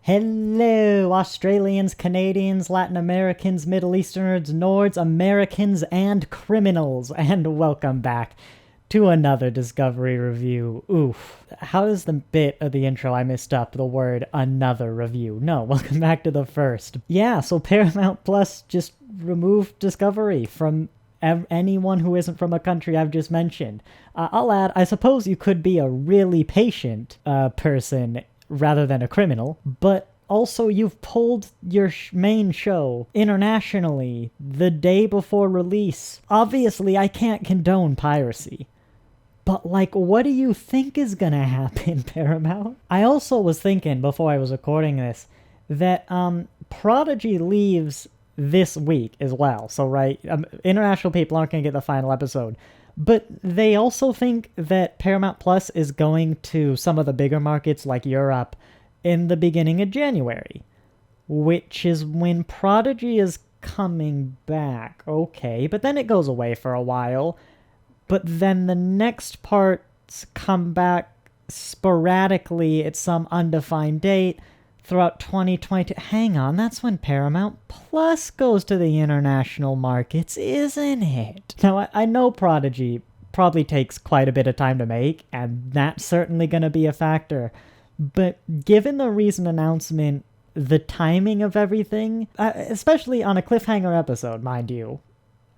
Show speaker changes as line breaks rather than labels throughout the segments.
Hello, Australians, Canadians, Latin Americans, Middle Easterners, Nords, Americans, and criminals, and welcome back to another Discovery review. Oof. How is the bit of the intro I missed up the word another review? No, welcome back to the first. Yeah, so Paramount Plus just removed Discovery from anyone who isn't from a country I've just mentioned. I'll add, I suppose you could be a really patient person rather than a criminal, but also you've pulled your main show internationally the day before release. Obviously, I can't condone piracy. But, like, what do you think is gonna happen, Paramount? I also was thinking, before I was recording this, that Prodigy leaves this week as well. So, right, international people aren't gonna get the final episode. But they also think that Paramount Plus is going to some of the bigger markets like Europe in the beginning of January, which is when Prodigy is coming back. Okay, but then it goes away for a while. But then the next parts come back sporadically at some undefined date throughout 2022. Hang on, that's when Paramount Plus goes to the international markets, isn't it? Now, I know Prodigy probably takes quite a bit of time to make, and that's certainly going to be a factor. But given the recent announcement, the timing of everything, especially on a cliffhanger episode, mind you,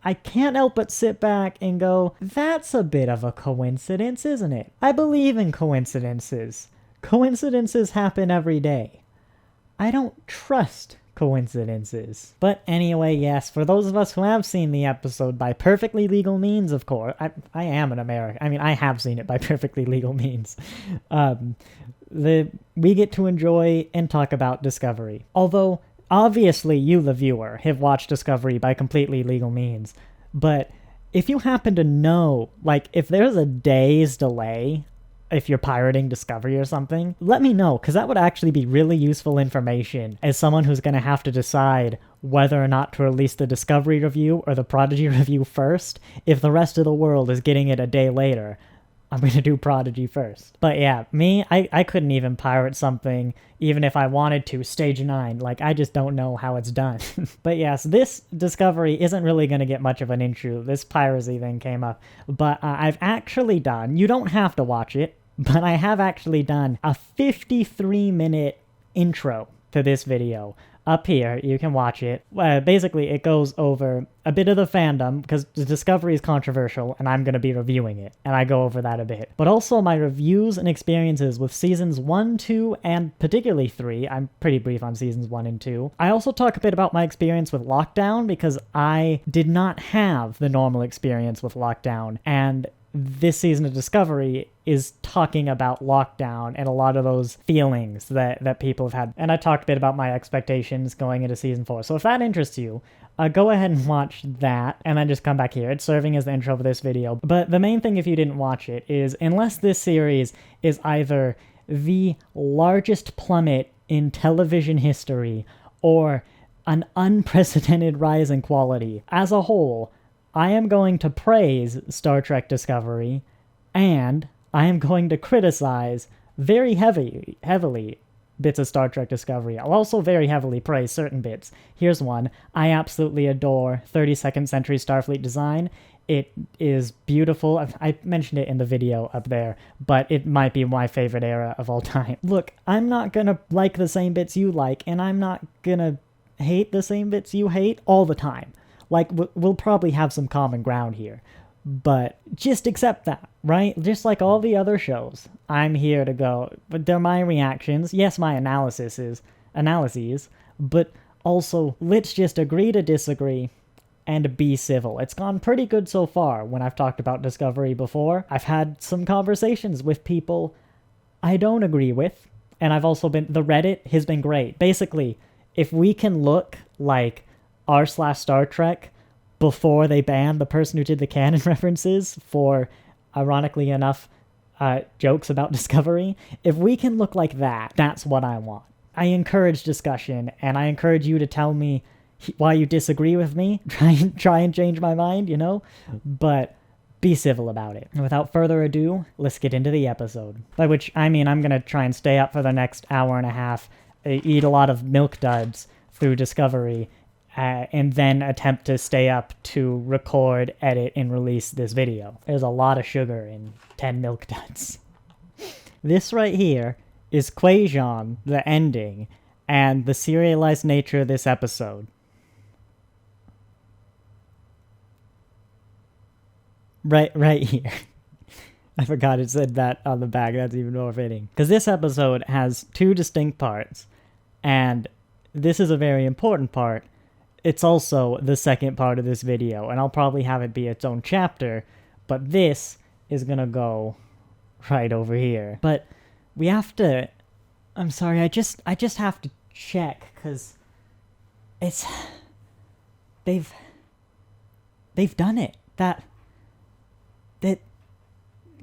I can't help but sit back and go, that's a bit of a coincidence, isn't it? I believe in coincidences. Coincidences happen every day. I don't trust coincidences. But anyway, yes, for those of us who have seen the episode by perfectly legal means, of course, I am an American. I mean, I have seen it by perfectly legal means. We get to enjoy and talk about Discovery. Although, obviously, you, the viewer, have watched Discovery by completely legal means. But if you happen to know, like, if there's a day's delay, if you're pirating Discovery or something, let me know, because that would actually be really useful information as someone who's going to have to decide whether or not to release the Discovery review or the Prodigy review first. If the rest of the world is getting it a day later, I'm going to do Prodigy first. But yeah, me, I couldn't even pirate something, even if I wanted to, Stage 9. Like, I just don't know how it's done. But yes, this Discovery isn't really going to get much of an intro. This piracy thing came up. But I've actually done, you don't have to watch it, but I have actually done a 53-minute intro to this video. Up here, you can watch it. Basically, it goes over a bit of the fandom, because the Discovery is controversial, and I'm going to be reviewing it, and I go over that a bit. But also my reviews and experiences with Seasons 1, 2, and particularly 3. I'm pretty brief on Seasons 1 and 2. I also talk a bit about my experience with Lockdown, because I did not have the normal experience with Lockdown, and this season of Discovery is talking about Lockdown and a lot of those feelings that people have had. And I talked a bit about my expectations going into Season 4. So if that interests you, go ahead and watch that, and then just come back here. It's serving as the intro for this video. But the main thing, if you didn't watch it, is unless this series is either the largest plummet in television history or an unprecedented rise in quality, as a whole, I am going to praise Star Trek Discovery, and I am going to criticize very heavily bits of Star Trek Discovery. I'll also very heavily praise certain bits. Here's one. I absolutely adore 32nd Century Starfleet design. It is beautiful. I mentioned it in the video up there, but it might be my favorite era of all time. Look, I'm not gonna like the same bits you like, and I'm not gonna hate the same bits you hate all the time. Like, we'll probably have some common ground here, but just accept that, right? Just like all the other shows, I'm here to go, but they're my reactions. Yes, my analyses, but also let's just agree to disagree and be civil. It's gone pretty good so far when I've talked about Discovery before. I've had some conversations with people I don't agree with, and I've also the Reddit has been great. Basically, if we can look like r/Star Trek before they banned the person who did the canon references for, ironically enough, jokes about Discovery, if we can look like that, that's what I want. I encourage discussion, and I encourage you to tell me why you disagree with me. Try and change my mind, you know? But be civil about it. And without further ado, let's get into the episode. By which I mean I'm going to try and stay up for the next hour and a half eat a lot of milk duds through Discovery, and then attempt to stay up to record, edit, and release this video. There's a lot of sugar in 10 milk duds. This right here is Kwejian, the ending, and the serialized nature of this episode. Right here. I forgot it said that on the back. That's even more fitting. Because this episode has 2 distinct parts, and this is a very important part. It's also the second part of this video, and I'll probably have it be its own chapter, but this is gonna go right over here. But we have to... I'm sorry, I just have to check, because it's... They've done it. That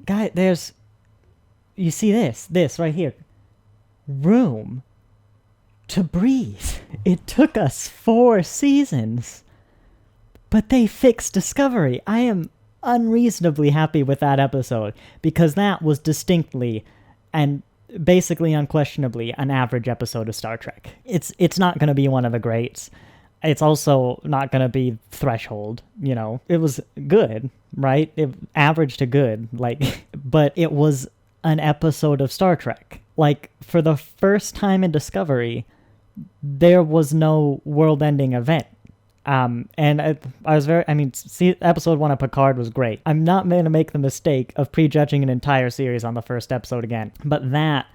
guy, there's... You see this right here. Room to breathe. It took us 4 seasons, but they fixed Discovery. I am unreasonably happy with that episode, because that was distinctly and basically unquestionably an average episode of Star Trek. It's not going to be one of the greats. It's also not going to be Threshold, you know. It was good, right? Average to good, like, but it was an episode of Star Trek. Like, for the first time in Discovery, there was no world-ending event. And episode 1 of Picard was great. I'm not going to make the mistake of prejudging an entire series on the first episode again, but that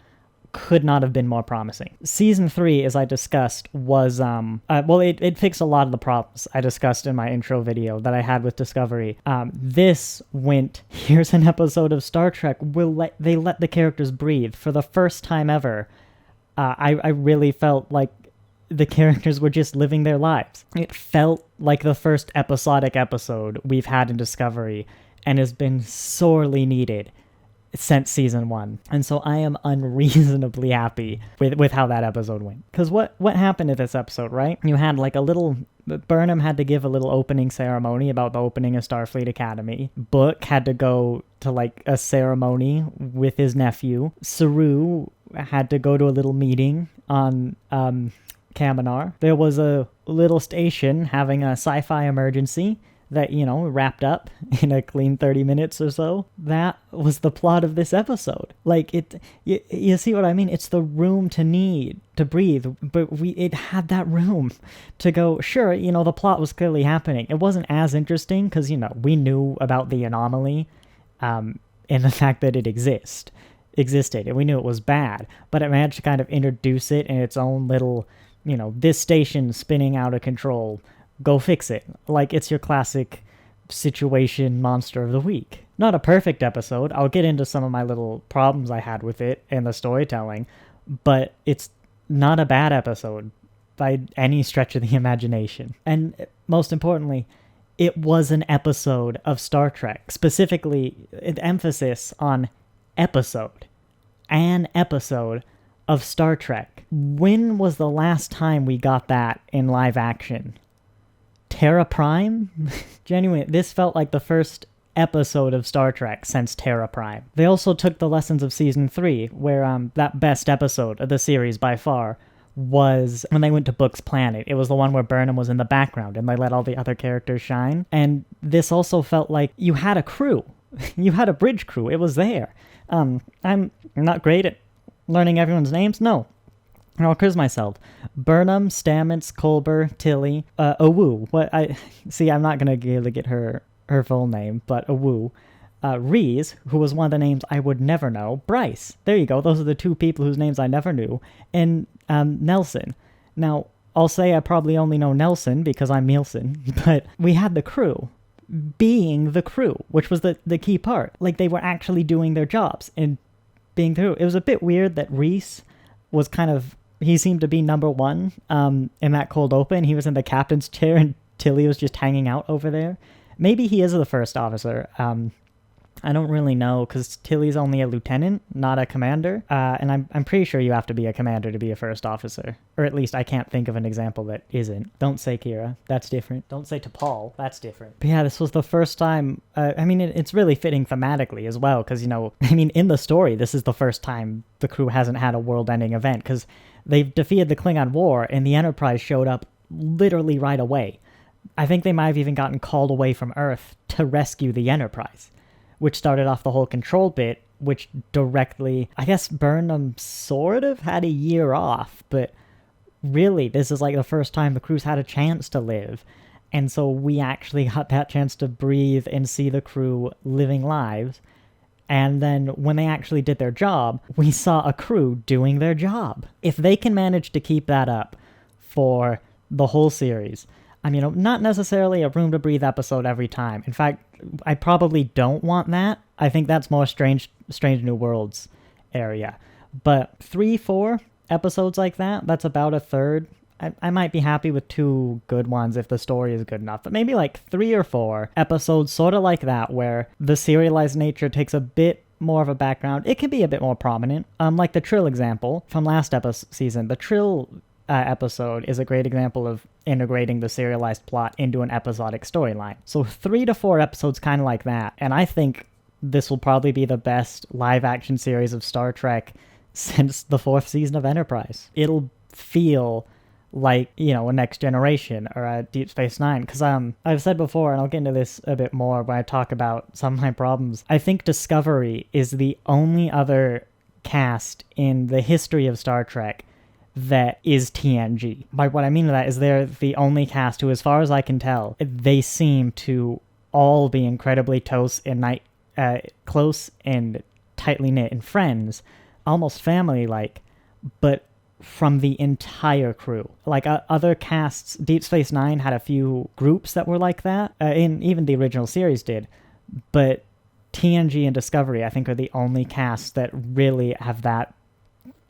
could not have been more promising. Season 3, as I discussed, was, it fixed a lot of the problems I discussed in my intro video that I had with Discovery. This went, here's an episode of Star Trek, they let the characters breathe. For the first time ever, I really felt like the characters were just living their lives. It felt like the first episodic episode we've had in Discovery, and has been sorely needed since season 1. And so I am unreasonably happy with how that episode went. Because what happened in this episode, right? You had like a little... Burnham had to give a little opening ceremony about the opening of Starfleet Academy. Book had to go to like a ceremony with his nephew. Saru had to go to a little meeting on Kaminar. There was a little station having a sci-fi emergency that, you know, wrapped up in a clean 30 minutes or so. That was the plot of this episode. Like, you see what I mean? It's the room to breathe, but it had that room to go, sure, you know, the plot was clearly happening. It wasn't as interesting because, you know, we knew about the anomaly and the fact that it existed, and we knew it was bad, but it managed to kind of introduce it in its own little, you know, this station spinning out of control, go fix it. Like, it's your classic situation monster of the week. Not a perfect episode. I'll get into some of my little problems I had with it and the storytelling, but it's not a bad episode by any stretch of the imagination. And most importantly, it was an episode of Star Trek. Specifically, an emphasis on episode. An episode of Star Trek. When was the last time we got that in live action? Terra Prime? Genuinely, this felt like the first episode of Star Trek since Terra Prime. They also took the lessons of season 3, where that best episode of the series by far was when they went to Book's planet. It was the one where Burnham was in the background and they let all the other characters shine. And this also felt like you had a crew. You had a bridge crew. It was there. I'm not great at learning everyone's names. No. I'll quiz myself. Burnham, Stamets, Culber, Tilly, Owu. I'm not gonna be able to get her full name, but Owu. Reese, who was one of the names I would never know. Bryce. There you go. Those are the 2 people whose names I never knew. And Nelson. Now, I'll say I probably only know Nelson because I'm Nielsen, but we had the crew. Being the crew, which was the key part. Like, they were actually doing their jobs and being through. It was a bit weird that Reese was kind of... He seemed to be number 1 in that cold open. He was in the captain's chair and Tilly was just hanging out over there. Maybe he is the first officer. I don't really know because Tilly's only a lieutenant, not a commander. And I'm pretty sure you have to be a commander to be a first officer. Or at least I can't think of an example that isn't. Don't say Kira. That's different. Don't say T'Pol. That's different. But yeah, this was the first time... it's really fitting thematically as well because, you know, in the story, this is the first time the crew hasn't had a world-ending event because They've defeated the Klingon War, and the Enterprise showed up literally right away. I think they might have even gotten called away from Earth to rescue the Enterprise, which started off the whole control bit, which directly, I guess Burnham sort of had a year off, but really, this is like the first time the crew's had a chance to live. And so we actually got that chance to breathe and see the crew living lives. And then when they actually did their job, we saw a crew doing their job. If they can manage to keep that up for the whole series, I mean, not necessarily a Room to Breathe episode every time. In fact, I probably don't want that. I think that's more Strange New Worlds area. But 3-4 episodes like that, that's about a third. I might be happy with 2 good ones if the story is good enough, but maybe like 3 or 4 episodes sort of like that where the serialized nature takes a bit more of a background. It can be a bit more prominent. Like the Trill example from last season. The Trill episode is a great example of integrating the serialized plot into an episodic storyline. So 3 to 4 episodes kind of like that, and I think this will probably be the best live action series of Star Trek since the 4th season of Enterprise. It'll feel like, you know, a Next Generation or a Deep Space Nine. Because I've said before, and I'll get into this a bit more when I talk about some of my problems, I think Discovery is the only other cast in the history of Star Trek that is TNG. By what I mean by that is they're the only cast who, as far as I can tell, they seem to all be incredibly close and tightly knit and friends, almost family-like, but from the entire crew. Like other casts, Deep Space Nine had a few groups that were like that, and even the original series did, but TNG and Discovery, I think, are the only casts that really have that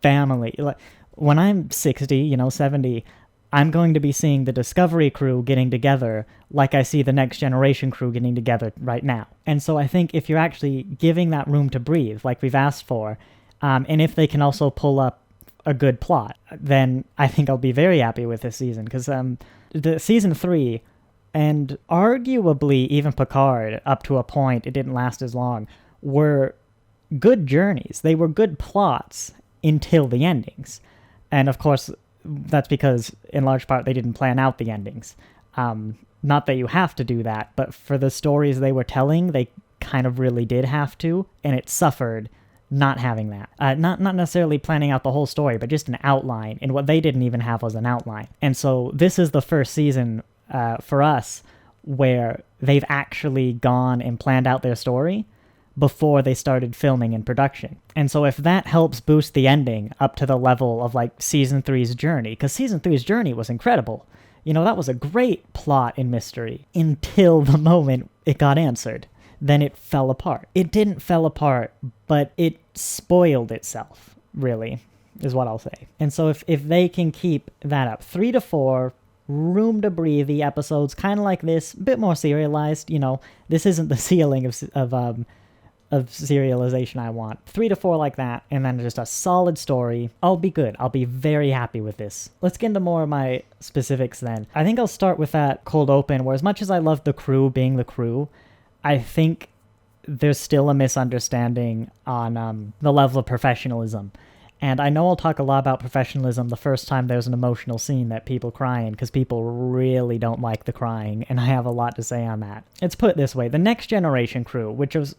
family. Like, when I'm 60, 70, I'm going to be seeing the Discovery crew getting together like I see the Next Generation crew getting together right now. And so I think if you're actually giving that room to breathe, like we've asked for, and if they can also pull up a good plot, then I think I'll be very happy with this season. Because the season 3, and arguably even Picard, up to a point, it didn't last as long, were good journeys. They were good plots until the endings. And of course, that's because, in large part, they didn't plan out the endings. Not that you have to do that, but for the stories they were telling, they kind of really did have to, and it suffered not having that. Not necessarily planning out the whole story, but just an outline, and what they didn't even have was an outline. And so this is the first season for us where they've actually gone and planned out their story before they started filming and production. And so if that helps boost the ending up to the level of like season 3's journey, because season 3's journey was incredible. That was a great plot and mystery until the moment it got answered. Then it fell apart. It didn't fell apart, but it spoiled itself, really, is what I'll say. And so if they can keep that up, 3 to 4, room to breathe, the episodes kind of like this, a bit more serialized. This isn't the ceiling of serialization I want. 3 to 4 like that, and then just a solid story. I'll be good. I'll be very happy with this. Let's get into more of my specifics then. I think I'll start with that cold open, where as much as I love the crew being the crew, I think there's still a misunderstanding on the level of professionalism. And I know I'll talk a lot about professionalism the first time there's an emotional scene that people cry in, because people really don't like the crying, and I have a lot to say on that. Let's put it this way. The Next Generation crew, which was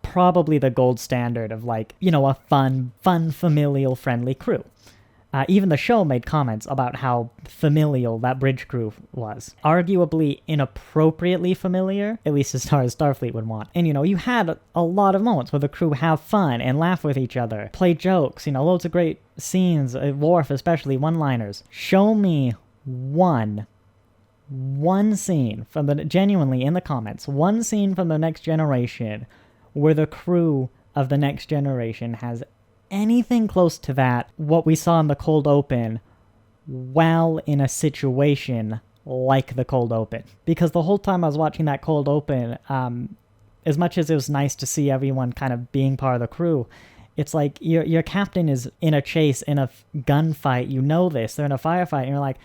probably the gold standard of a fun, familial, friendly crew. Even the show made comments about how familial that bridge crew was. Arguably inappropriately familiar, at least as far as Starfleet would want. And, you had a lot of moments where the crew have fun and laugh with each other, play jokes, loads of great scenes, Worf especially, one-liners. Show me one scene from genuinely in the comments, one scene from the Next Generation where the crew of the Next Generation has anything close to that, what we saw in the cold open, while in a situation like the cold open. Because the whole time I was watching that cold open, as much as it was nice to see everyone kind of being part of the crew, it's like your captain is in a chase, in a gunfight, this, they're in a firefight, and you're like,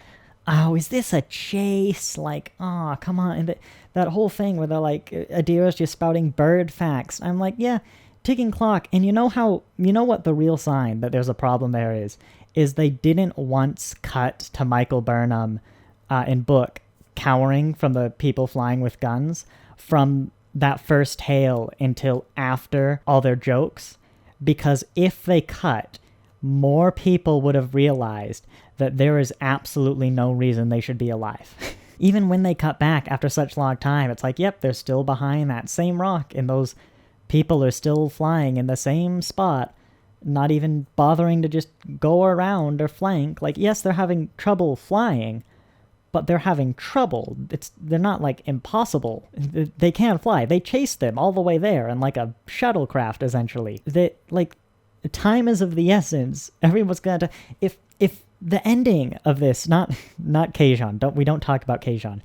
oh, is this a chase? Like, oh, come on. And that whole thing where they're like, Adira's just spouting bird facts. I'm like, yeah, ticking clock. And you know what the real sign that there's a problem there is is they didn't once cut to Michael Burnham in book cowering from the people flying with guns from that first hail until after all their jokes, because if they cut, more people would have realized that there is absolutely no reason they should be alive. Even when they cut back after such long time, it's like, yep, they're still behind that same rock, and those people are still flying in the same spot, not even bothering to just go around or flank. Like, yes, they're having trouble flying, but they're having trouble. They're not, like, impossible. They can't fly. They chased them all the way there in, like, a shuttlecraft, essentially. Time is of the essence. Everyone's gonna... If the ending of this, not Kwejian, we don't talk about Kwejian,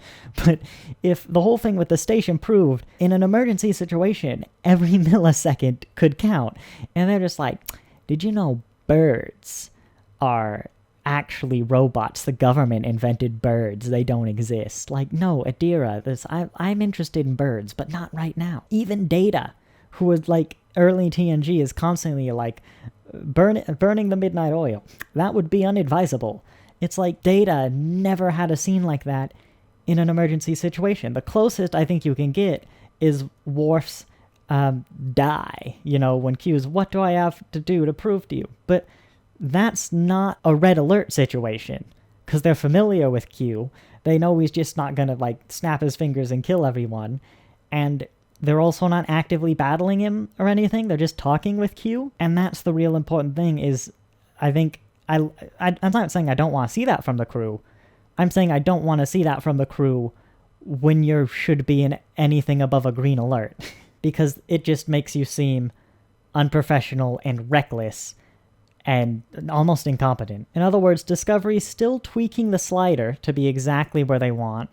but if the whole thing with the station proved in an emergency situation, every millisecond could count, and they're just like, did you know birds are actually robots? The government invented birds. They don't exist. Like, no, Adira, I'm interested in birds, but not right now. Even Data, who was like early TNG, is constantly like burning the midnight oil. That would be unadvisable. It's like Data never had a scene like that in an emergency situation. The closest I think you can get is Worf's die, when Q's, what do I have to do to prove to you? But that's not a red alert situation, because they're familiar with Q. They know he's just not gonna, like, snap his fingers and kill everyone, and they're also not actively battling him or anything. They're just talking with Q, and that's the real important thing. Is I think I'm not saying I don't want to see that from the crew. I'm saying I don't want to see that from the crew when you should be in anything above a green alert, because it just makes you seem unprofessional and reckless and almost incompetent. In other words, Discovery's still tweaking the slider to be exactly where they want.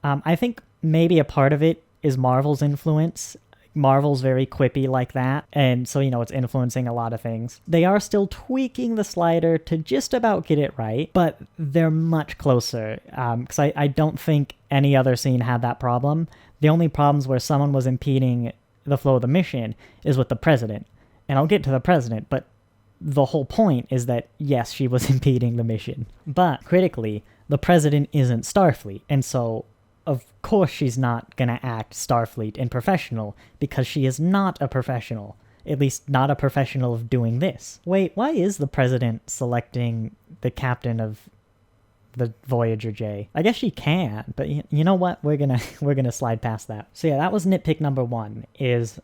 I think maybe a part of it is Marvel's influence. Marvel's very quippy like that, and so, it's influencing a lot of things. They are still tweaking the slider to just about get it right, but they're much closer, because I don't think any other scene had that problem. The only problems where someone was impeding the flow of the mission is with the president, and I'll get to the president, but the whole point is that, yes, she was impeding the mission. But critically, the president isn't Starfleet, and so of course she's not gonna act Starfleet and professional, because she is not a professional. At least not a professional of doing this. Wait, why is the president selecting the captain of the Voyager J? I guess she can, but you know what? We're gonna slide past that. So yeah, that was nitpick number 1, is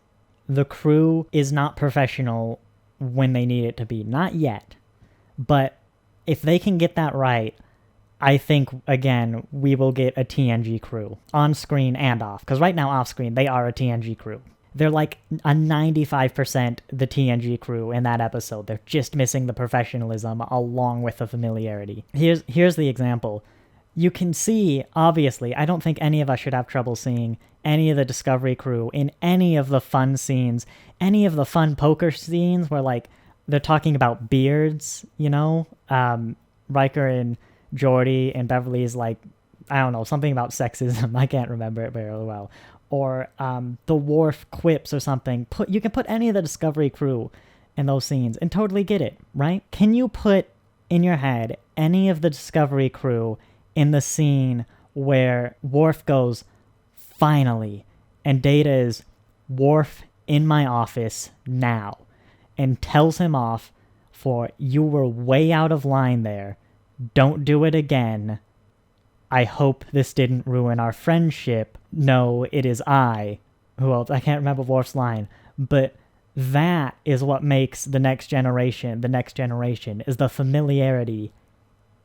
the crew is not professional when they need it to be. Not yet. But if they can get that right, I think, again, we will get a TNG crew, on screen and off. Because right now, off screen, they are a TNG crew. They're like a 95% the TNG crew in that episode. They're just missing the professionalism along with the familiarity. Here's the example. You can see, obviously, I don't think any of us should have trouble seeing any of the Discovery crew in any of the fun scenes, any of the fun poker scenes where, like, they're talking about beards, Riker and Geordi and Beverly's, like, I don't know, something about sexism. I can't remember it very well. Or the Worf quips or something. You can put any of the Discovery crew in those scenes and totally get it, right? Can you put in your head any of the Discovery crew in the scene where Worf goes, finally, and Data is, Worf, in my office now, and tells him off for, you were way out of line there. Don't do it again. I hope this didn't ruin our friendship. No, it is I. Who else? I can't remember Worf's line. But that is what makes the next generation, is the familiarity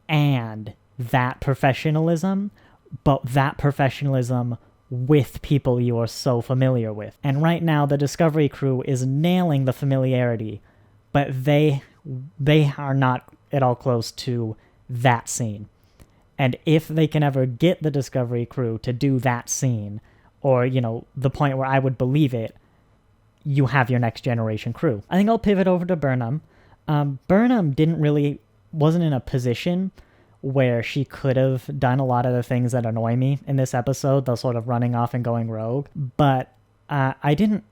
and that professionalism, but that professionalism with people you are so familiar with. And right now, the Discovery crew is nailing the familiarity, but they are not at all close to that scene. And if they can ever get the Discovery crew to do that scene, or, the point where I would believe it, you have your next generation crew. I think I'll pivot over to Burnham. Burnham wasn't in a position where she could have done a lot of the things that annoy me in this episode, the sort of running off and going rogue, but I didn't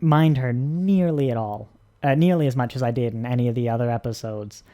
mind her nearly at all, nearly as much as I did in any of the other episodes.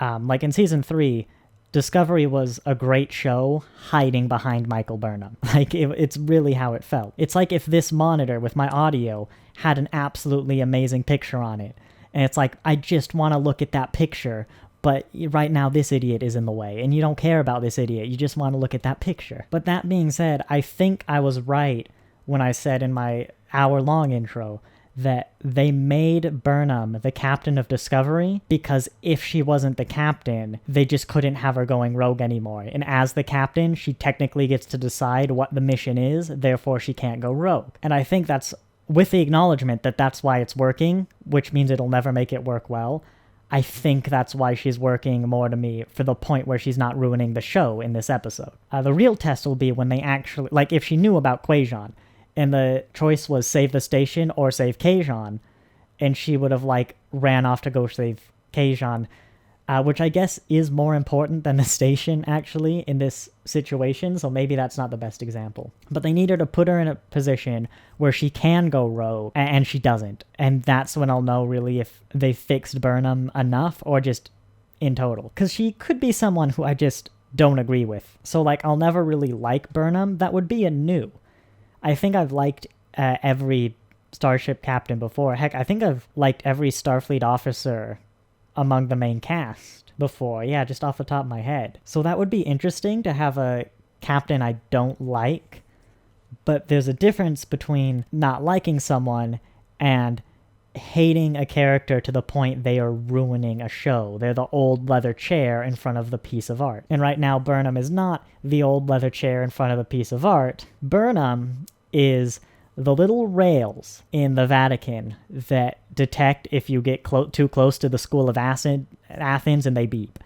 Like in season 3, Discovery was a great show hiding behind Michael Burnham. Like, it's really how it felt. It's like if this monitor with my audio had an absolutely amazing picture on it. And it's like, I just want to look at that picture, but right now this idiot is in the way. And you don't care about this idiot. You just want to look at that picture. But that being said, I think I was right when I said in my hour-long intro that they made Burnham the captain of Discovery because if she wasn't the captain, they just couldn't have her going rogue anymore. And as the captain, she technically gets to decide what the mission is, therefore she can't go rogue. And I think that's with the acknowledgement that that's why it's working, which means it'll never make it work well. I think that's why she's working more to me for the point where she's not ruining the show in this episode. The real test will be when they actually, like if she knew about Kwejian, and the choice was save the station or save Kwejian, and she would have, like, ran off to go save Kwejian, which I guess is more important than the station, actually, in this situation, so maybe that's not the best example. But they need her to put her in a position where she can go rogue, and she doesn't. And that's when I'll know, really, if they fixed Burnham enough, or just in total. Because she could be someone who I just don't agree with. So, like, I'll never really like Burnham. That would be a new. I think I've liked every starship captain before. Heck, I think I've liked every Starfleet officer among the main cast before. Yeah, just off the top of my head. So that would be interesting to have a captain I don't like. But there's a difference between not liking someone and hating a character to the point they are ruining a show. They're the old leather chair in front of the piece of art. And right now, Burnham is not the old leather chair in front of the piece of art. Burnham is the little rails in the Vatican that detect if you get too close to the School of Athens and they beep.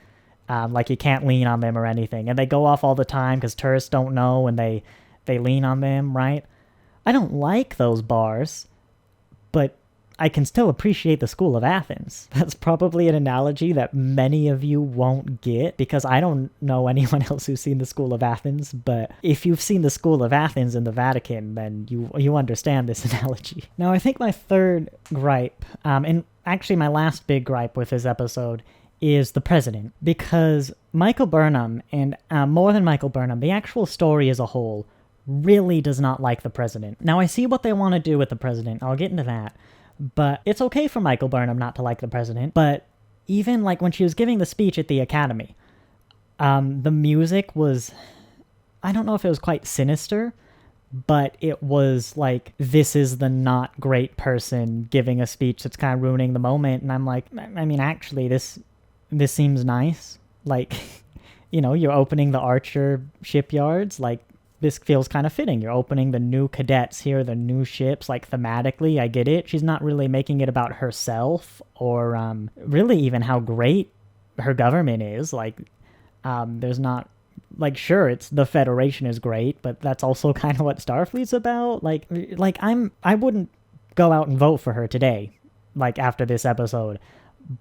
Like you can't lean on them or anything. And they go off all the time because tourists don't know and they lean on them, right? I don't like those bars, but I can still appreciate the School of Athens. That's probably an analogy that many of you won't get because I don't know anyone else who's seen the School of Athens, but if you've seen the School of Athens in the Vatican, then you understand this analogy. Now, I think my third gripe, and actually my last big gripe with this episode, is the president. Because Michael Burnham, and more than Michael Burnham, the actual story as a whole really does not like the president. Now, I see what they want to do with the president. I'll get into that. But it's okay for Michael Burnham not to like the president. But even like when she was giving the speech at the Academy, the music was, I don't know if it was quite sinister, but it was like, this is the not great person giving a speech that's kind of ruining the moment. And I'm like, I mean, actually, this seems nice. Like, you know, you're opening the Archer shipyards, like, this feels kind of fitting. You're opening the new cadets here, the new ships, like thematically, I get it. She's not really making it about herself or really even how great her government is. Like, there's not, like, sure, it's the Federation is great, but that's also kind of what Starfleet's about. Like I wouldn't go out and vote for her today, like after this episode,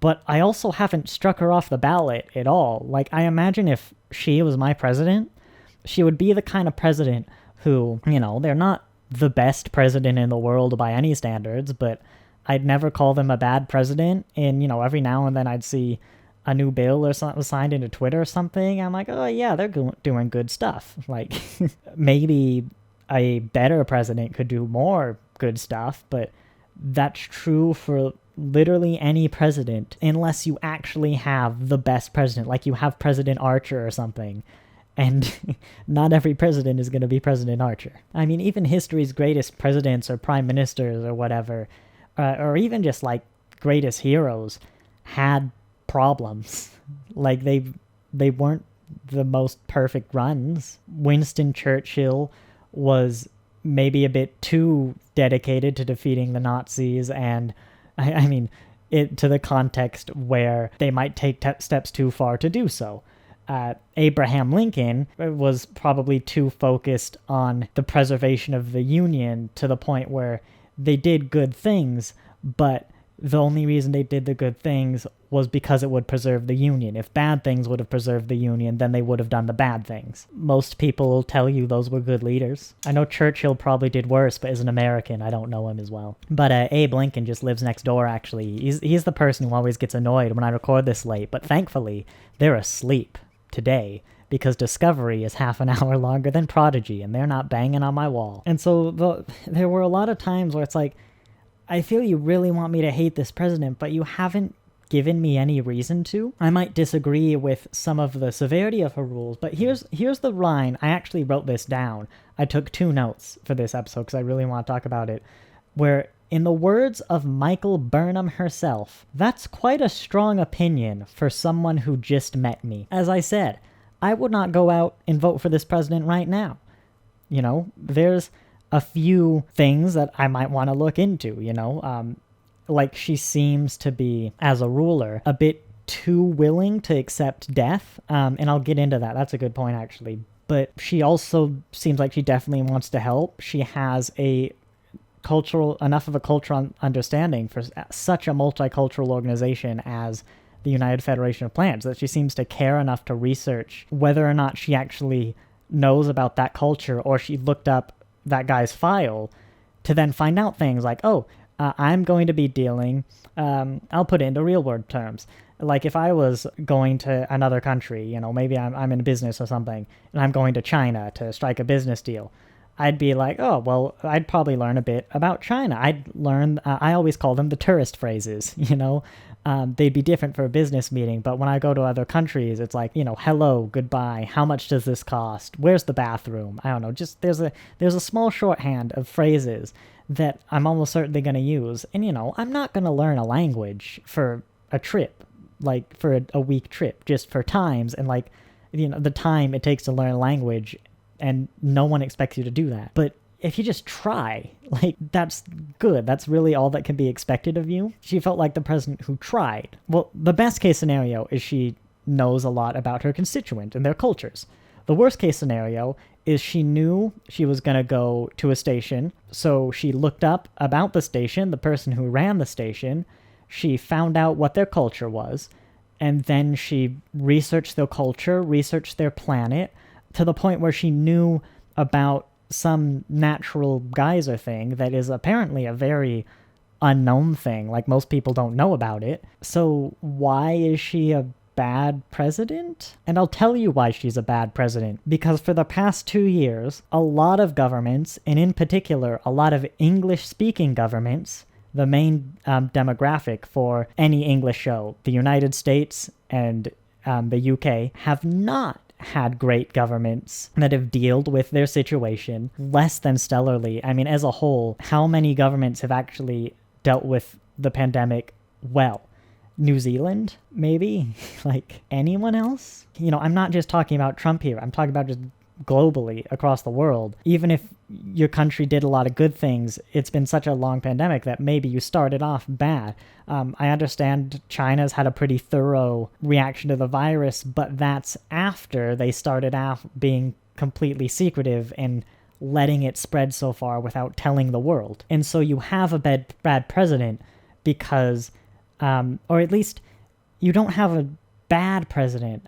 but I also haven't struck her off the ballot at all. Like, I imagine if she was my president, she would be the kind of president who, you know, they're not the best president in the world by any standards, but I'd never call them a bad president. And, you know, every now and then I'd see a new bill or something signed into Twitter or something. I'm like, oh yeah, they're doing good stuff. Like, maybe a better president could do more good stuff, but that's true for literally any president, unless you actually have the best president, like you have President Archer or something. And not every president is going to be President Archer. I mean, even history's greatest presidents or prime ministers or whatever, or even just like greatest heroes, had problems. Like they weren't the most perfect runs. Winston Churchill was maybe a bit too dedicated to defeating the Nazis, and I mean, to the context where they might take steps too far to do so. Abraham Lincoln was probably too focused on the preservation of the Union to the point where they did good things, but the only reason they did the good things was because it would preserve the Union. If bad things would have preserved the Union, then they would have done the bad things. Most people will tell you those were good leaders. I know Churchill probably did worse, but as an American, I don't know him as well. But Abe Lincoln just lives next door, actually. He's the person who always gets annoyed when I record this late, but thankfully, they're asleep today, because Discovery is half an hour longer than Prodigy, and they're not banging on my wall. And so there were a lot of times where it's like, I feel you really want me to hate this president, but you haven't given me any reason to. I might disagree with some of the severity of her rules, but here's the line. I actually wrote this down. I took 2 notes for this episode because I really want to talk about it, where, in the words of Michael Burnham herself, that's quite a strong opinion for someone who just met me. As I said, I would not go out and vote for this president right now. You know, there's a few things that I might want to look into, you know, like she seems to be, as a ruler, a bit too willing to accept death, and I'll get into that. That's a good point, actually. But she also seems like she definitely wants to help. She has enough of a cultural understanding for such a multicultural organization as the United Federation of Planets that she seems to care enough to research whether or not she actually knows about that culture, or she looked up that guy's file to then find out things like, I'm going to be dealing, I'll put it into real world terms. Like if I was going to another country, you know, maybe I'm in business or something, and I'm going to China to strike a business deal, I'd be like, I'd probably learn a bit about China. I'd learn, I always call them the tourist phrases, you know. They'd be different for a business meeting, but when I go to other countries, it's like, you know, hello, goodbye, how much does this cost? Where's the bathroom? I don't know, just there's a small shorthand of phrases that I'm almost certainly going to use. And, you know, I'm not going to learn a language for a trip, like for a week trip, just for times and like, you know, the time it takes to learn a language, and no one expects you to do that. But if you just try, like, that's good. That's really all that can be expected of you. She felt like the president who tried. Well, the best case scenario is she knows a lot about her constituent and their cultures. The worst case scenario is she knew she was going to go to a station, so she looked up about the station, the person who ran the station, she found out what their culture was, and then she researched their culture, researched their planet, to the point where she knew about some natural geyser thing that is apparently a very unknown thing. Like, most people don't know about it. So why is she a bad president? And I'll tell you why she's a bad president. Because for the past 2 years, a lot of governments, and in particular, a lot of English-speaking governments, the main demographic for any English show, the United States and the UK, have not had great governments that have dealt with their situation less than stellarly. I mean, as a whole, how many governments have actually dealt with the pandemic well? New Zealand, maybe? Like, anyone else? You know, I'm not just talking about Trump here. I'm talking about just globally across the world. Even if your country did a lot of good things, it's been such a long pandemic that maybe you started off bad. I understand China's had a pretty thorough reaction to the virus, but that's after they started off being completely secretive and letting it spread so far without telling the world. And so you have a bad president because, or at least you don't have a bad president,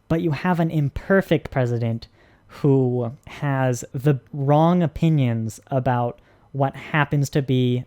but you have an imperfect president who has the wrong opinions about what happens to be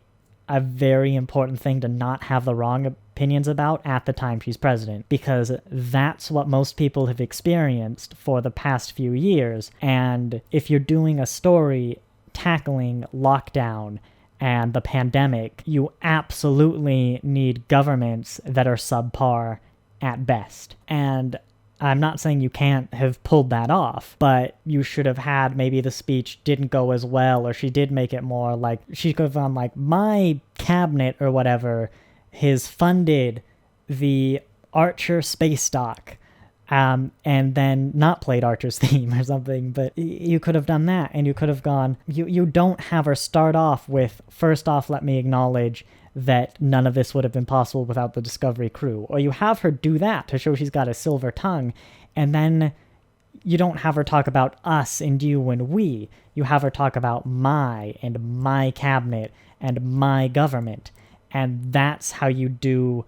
a very important thing to not have the wrong opinions about at the time she's president, because that's what most people have experienced for the past few years. And if you're doing a story tackling lockdown and the pandemic, you absolutely need governments that are subpar at best. And I'm not saying you can't have pulled that off, but you should have had, maybe the speech didn't go as well, or she did make it more like, she could have gone like, my cabinet or whatever has funded the Archer space stock, and then not played Archer's theme or something. But you could have done that, and you could have gone, you don't have her start off with, first off, let me acknowledge that none of this would have been possible without the Discovery crew. Or you have her do that to show she's got a silver tongue, and then you don't have her talk about us and you and we. You have her talk about my and my cabinet and my government. And that's how you do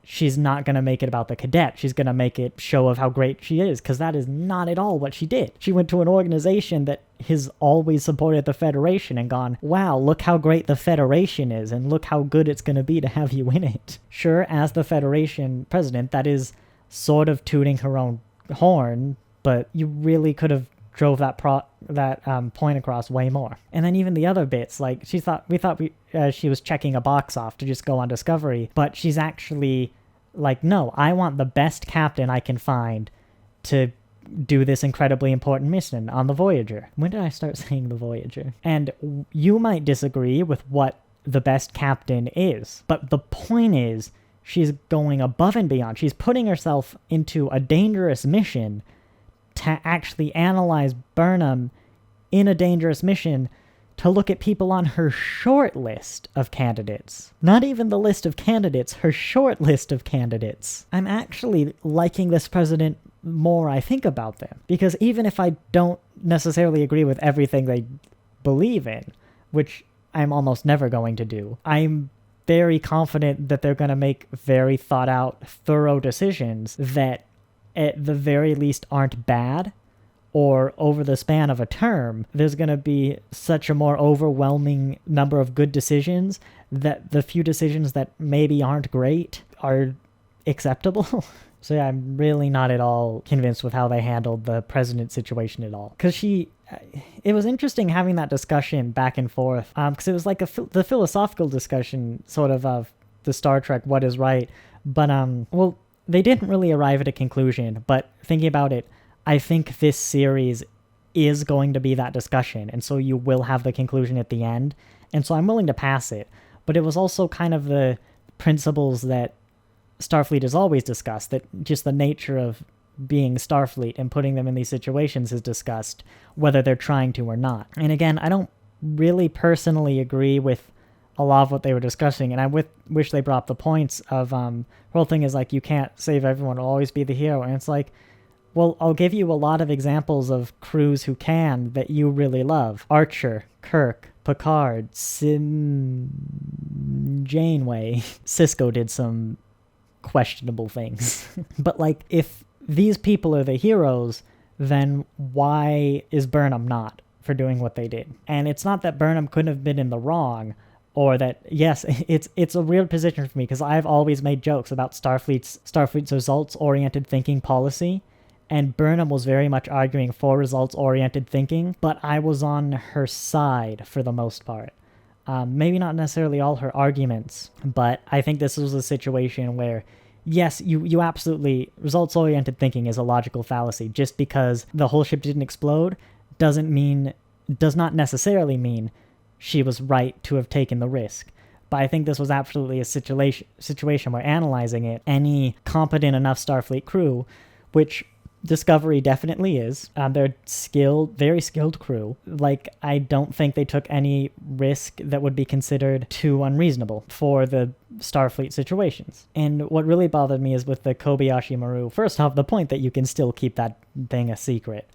she's not going to make it about the cadet. She's going to make it show of how great she is, because that is not at all what she did. She went to an organization that has always supported the Federation and gone, wow, look how great the Federation is, and look how good it's going to be to have you in it. Sure, as the Federation president, that is sort of tooting her own horn, but you really could have drove that point across way more. And then even the other bits, like we thought she was checking a box off to just go on Discovery, but she's actually like, no, I want the best captain I can find to do this incredibly important mission on the Voyager. When did I start saying the Voyager? And you might disagree with what the best captain is, but the point is, she's going above and beyond. She's putting herself into a dangerous mission to actually analyze Burnham in a dangerous mission, to look at people on her short list of candidates. Not even the list of candidates, her short list of candidates. I'm actually liking this president more I think about them, because even if I don't necessarily agree with everything they believe in, which I'm almost never going to do, I'm very confident that they're going to make very thought out, thorough decisions that at the very least aren't bad, or over the span of a term, there's going to be such a more overwhelming number of good decisions that the few decisions that maybe aren't great are acceptable. So yeah, I'm really not at all convinced with how they handled the president situation at all. Because it was interesting having that discussion back and forth, because it was like the philosophical discussion sort of the Star Trek what is right, but well, they didn't really arrive at a conclusion, but thinking about it, I think this series is going to be that discussion, and so you will have the conclusion at the end, and so I'm willing to pass it. But it was also kind of the principles that Starfleet has always discussed, that just the nature of being Starfleet and putting them in these situations is discussed, whether they're trying to or not. And again, I don't really personally agree with a lot of what they were discussing, and I wish they brought up the points of, the whole thing is like, you can't save everyone, it'll always be the hero, and it's like, well, I'll give you a lot of examples of crews who can that you really love. Archer, Kirk, Picard, Janeway. Cisco did some questionable things. But like, if these people are the heroes, then why is Burnham not for doing what they did? And it's not that Burnham couldn't have been in the wrong, or that, yes, it's a weird position for me, because I've always made jokes about Starfleet's results-oriented thinking policy, and Burnham was very much arguing for results-oriented thinking, but I was on her side for the most part. Maybe not necessarily all her arguments, but I think this was a situation where, yes, you absolutely, results-oriented thinking is a logical fallacy. Just because the whole ship didn't explode does not necessarily mean she was right to have taken the risk. But I think this was absolutely a situation where, analyzing it, any competent enough Starfleet crew, which Discovery definitely is. They're very skilled crew. Like, I don't think they took any risk that would be considered too unreasonable for the Starfleet situations. And what really bothered me is with the Kobayashi Maru. First off, the point that you can still keep that thing a secret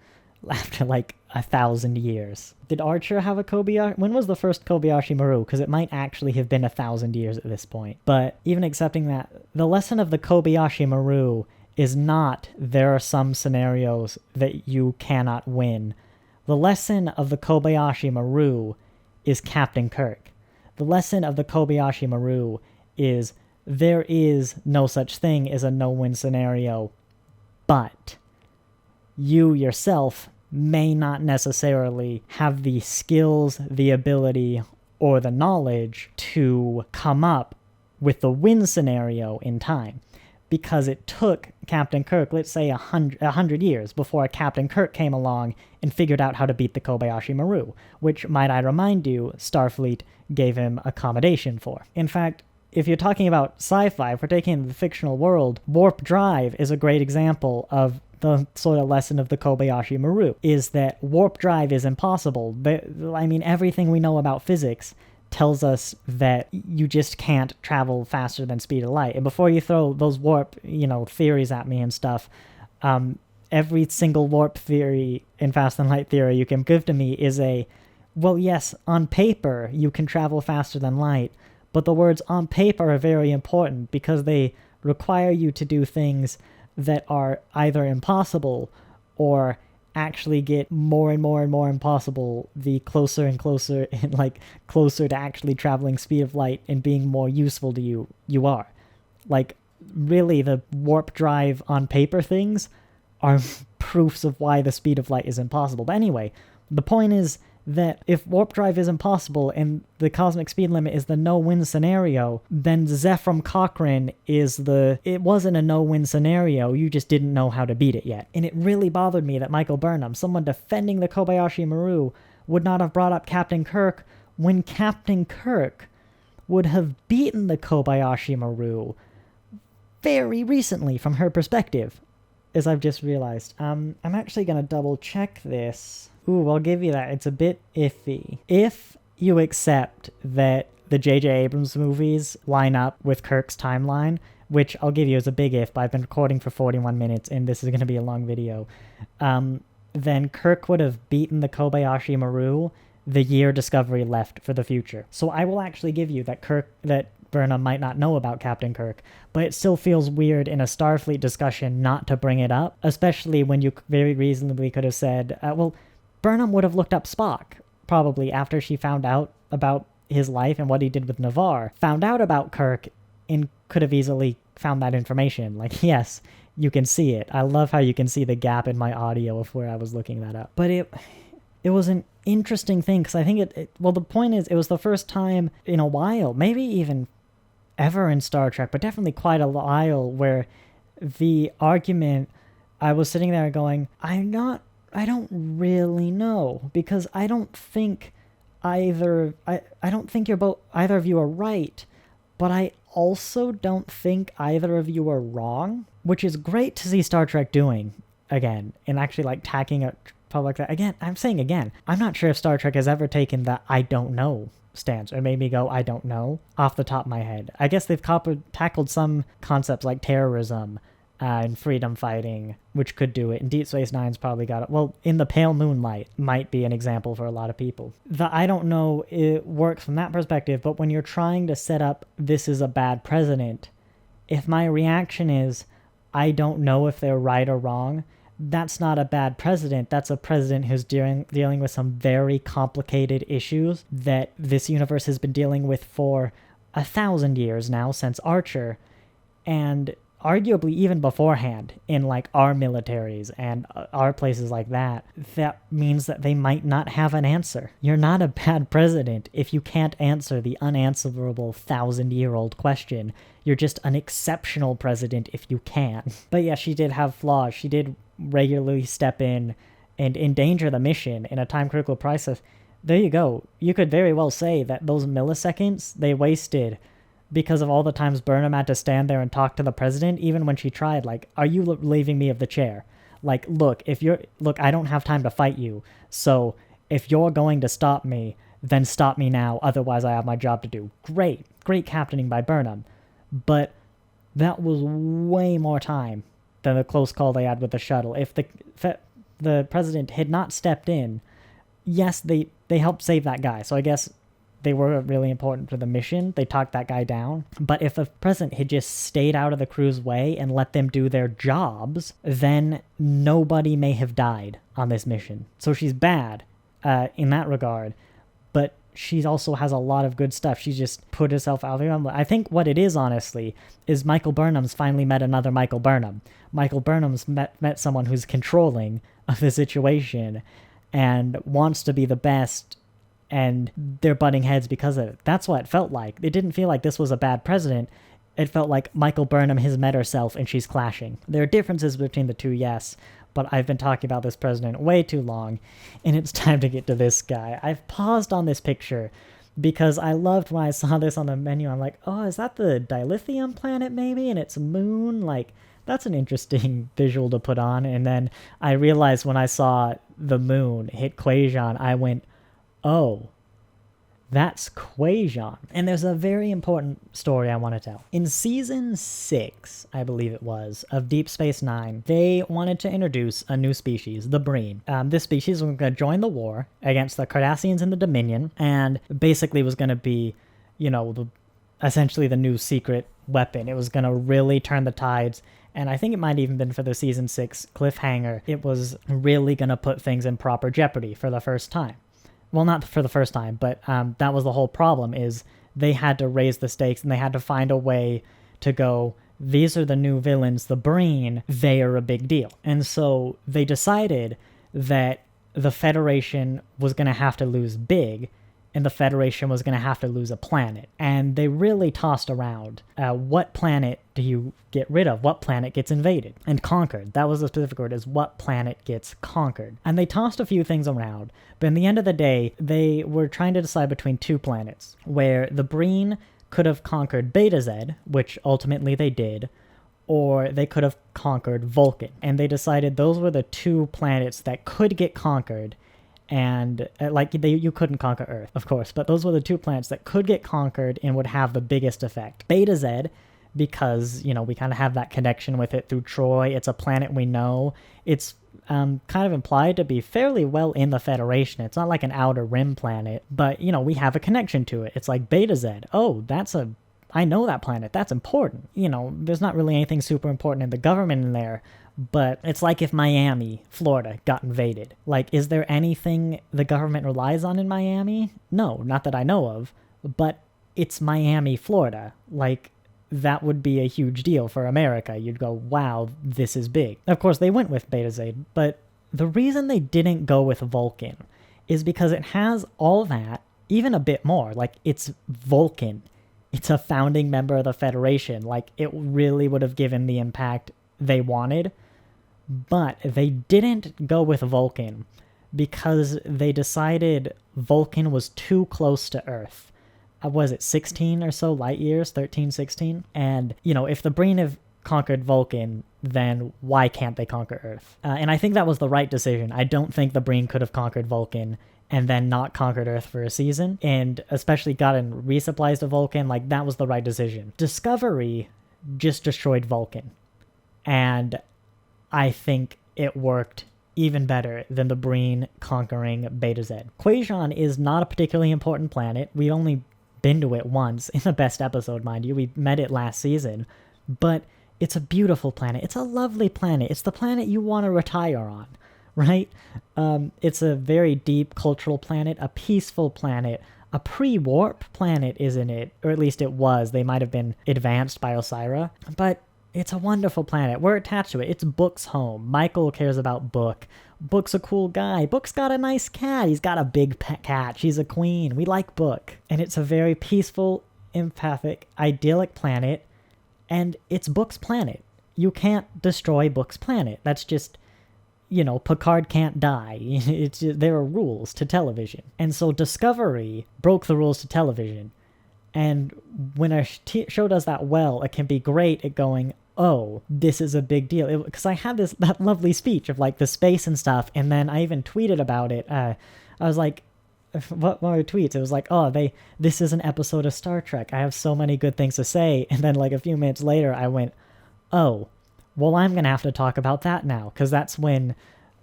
after like 1,000 years. Did Archer have a Kobayashi? When was the first Kobayashi Maru? Because it might actually have been 1,000 years at this point. But even accepting that, the lesson of the Kobayashi Maru is not, there are some scenarios that you cannot win. The lesson of the Kobayashi Maru is Captain Kirk. The lesson of the Kobayashi Maru is, there is no such thing as a no-win scenario, but you yourself may not necessarily have the skills, the ability, or the knowledge to come up with the win scenario in time. Because it took Captain Kirk, let's say 100 years before Captain Kirk came along and figured out how to beat the Kobayashi Maru, which, might I remind you, Starfleet gave him accommodation for. In fact, if you're talking about sci-fi, if we're taking the fictional world, warp drive is a great example of the sort of lesson of the Kobayashi Maru, is that warp drive is impossible. I mean, everything we know about physics tells us that you just can't travel faster than speed of light. And before you throw those warp, theories at me and stuff, every single warp theory in Fast and Light theory you can give to me is well, yes, on paper you can travel faster than light, but the words on paper are very important because they require you to do things that are either impossible or actually get more and more and more impossible the closer and closer and like closer to actually traveling speed of light and being more useful to you are. Like, really, the warp drive on paper things are proofs of why the speed of light is impossible. But anyway, the point is that if warp drive is impossible and the cosmic speed limit is the no-win scenario, then Zephram Cochrane it wasn't a no-win scenario, you just didn't know how to beat it yet. And it really bothered me that Michael Burnham, someone defending the Kobayashi Maru, would not have brought up Captain Kirk when Captain Kirk would have beaten the Kobayashi Maru very recently from her perspective, as I've just realized. I'm actually going to double check this. Ooh, I'll give you that. It's a bit iffy. If you accept that the J.J. Abrams movies line up with Kirk's timeline, which I'll give you as a big if, but I've been recording for 41 minutes and this is going to be a long video, then Kirk would have beaten the Kobayashi Maru the year Discovery left for the future. So I will actually give you that Burnham might not know about Captain Kirk, but it still feels weird in a Starfleet discussion not to bring it up, especially when you very reasonably could have said, Burnham would have looked up Spock, probably after she found out about his life and what he did with Navarre, found out about Kirk, and could have easily found that information. Like, yes, you can see it. I love how you can see the gap in my audio of where I was looking that up. But it was an interesting thing, because I think the point is, it was the first time in a while, maybe even ever in Star Trek, but definitely quite a while, where the argument, I was sitting there going, I don't really know, because I don't think either of you are right, but I also don't think either of you are wrong, which is great to see Star Trek doing again, and actually like tacking a public that again. I'm not sure if Star Trek has ever taken the I don't know stance or made me go I don't know off the top of my head. I guess they've tackled some concepts like terrorism and freedom fighting, which could do it. And Deep Space Nine's probably got it. Well, In the Pale Moonlight might be an example for a lot of people. The I don't know, it works from that perspective, but when you're trying to set up this is a bad president, if my reaction is I don't know if they're right or wrong, that's not a bad president. That's a president who's dealing with some very complicated issues that this universe has been dealing with for 1,000 years now, since Archer, and arguably even beforehand in like our militaries and our places like that. That means that they might not have an answer. You're not a bad president if you can't answer the unanswerable 1,000-year-old question. You're just an exceptional president if you can. But yeah, she did have flaws. She did regularly step in and endanger the mission in a time-critical crisis. There you go. You could very well say that those milliseconds they wasted because of all the times Burnham had to stand there and talk to the president, even when she tried, like, are you relieving me of the chair? Like, look, I don't have time to fight you, so if you're going to stop me, then stop me now, otherwise I have my job to do. Great captaining by Burnham. But that was way more time than the close call they had with the shuttle. If the president had not stepped in, yes, they helped save that guy, so I guess they were really important for the mission. They talked that guy down. But if the president had just stayed out of the crew's way and let them do their jobs, then nobody may have died on this mission. So she's bad in that regard, but she also has a lot of good stuff. She's just put herself out there. I think what it is, honestly, is Michael Burnham's finally met another Michael Burnham. Michael Burnham's met someone who's controlling of the situation and wants to be the best, and they're butting heads because of it. That's what it felt like. It didn't feel like this was a bad president. It felt like Michael Burnham has met herself and she's clashing. There are differences between the two, yes, but I've been talking about this president way too long, and it's time to get to this guy. I've paused on this picture because I loved when I saw this on the menu. I'm like, oh, is that the dilithium planet maybe? And its moon? Like, that's an interesting visual to put on. And then I realized when I saw the moon hit Kwejian, I went, oh, that's Kwejian. And there's a very important story I want to tell. In season 6, I believe it was, of Deep Space Nine, they wanted to introduce a new species, the Breen. This species was going to join the war against the Cardassians and the Dominion, and basically was going to be, essentially the new secret weapon. It was going to really turn the tides. And I think it might even been for the season 6 cliffhanger. It was really going to put things in proper jeopardy for the first time. Well, not for the first time, but that was the whole problem, is they had to raise the stakes and they had to find a way to go, these are the new villains, the Breen, they are a big deal. And so they decided that the Federation was going to have to lose big, and the Federation was going to have to lose a planet. And they really tossed around, what planet do you get rid of? What planet gets invaded and conquered? That was the specific word, is what planet gets conquered. And they tossed a few things around, but in the end of the day, they were trying to decide between 2 planets, where the Breen could have conquered Beta Z, which ultimately they did, or they could have conquered Vulcan. And they decided those were the 2 planets that could get conquered. And you couldn't conquer Earth, of course, but those were the 2 planets that could get conquered and would have the biggest effect. Beta Z, because, we kind of have that connection with it through Troy. It's a planet we know. It's kind of implied to be fairly well in the Federation. It's not like an Outer Rim planet, but, we have a connection to it. It's like Beta Z. Oh, I know that planet. That's important. There's not really anything super important in the government in there, but it's like if Miami, Florida, got invaded. Like, is there anything the government relies on in Miami? No, not that I know of, but it's Miami, Florida. Like, that would be a huge deal for America. You'd go, wow, this is big. Of course, they went with Beta Z, but the reason they didn't go with Vulcan is because it has all that, even a bit more. Like, it's Vulcan. It's a founding member of the Federation. Like, it really would have given the impact they wanted. But they didn't go with Vulcan because they decided Vulcan was too close to Earth. Was it 16 or so light years? 13, 16? And, if the Breen have conquered Vulcan, then why can't they conquer Earth? And I think that was the right decision. I don't think the Breen could have conquered Vulcan and then not conquered Earth for a season, and especially gotten resupplies to Vulcan. Like, that was the right decision. Discovery just destroyed Vulcan. And I think it worked even better than the Breen conquering Beta Z. Kwejian is not a particularly important planet. We've only been to it once in the best episode, mind you. We met it last season. But it's a beautiful planet. It's a lovely planet. It's the planet you want to retire on, right? It's a very deep cultural planet, a peaceful planet, a pre-warp planet, isn't it? Or at least it was. They might have been advanced by Osira. But it's a wonderful planet. We're attached to it. It's Book's home. Michael cares about Book. Book's a cool guy. Book's got a nice cat. He's got a big pet cat. She's a queen. We like Book. And it's a very peaceful, empathic, idyllic planet. And it's Book's planet. You can't destroy Book's planet. That's just, Picard can't die. There are rules to television. And so Discovery broke the rules to television. And when a show does that well, it can be great at going, oh, this is a big deal. Because I had that lovely speech of like the space and stuff, and then I even tweeted about it. I was like, what were tweets? It was like, oh, this is an episode of Star Trek. I have so many good things to say. And then like a few minutes later, I went, oh, well, I'm going to have to talk about that now. Because that's when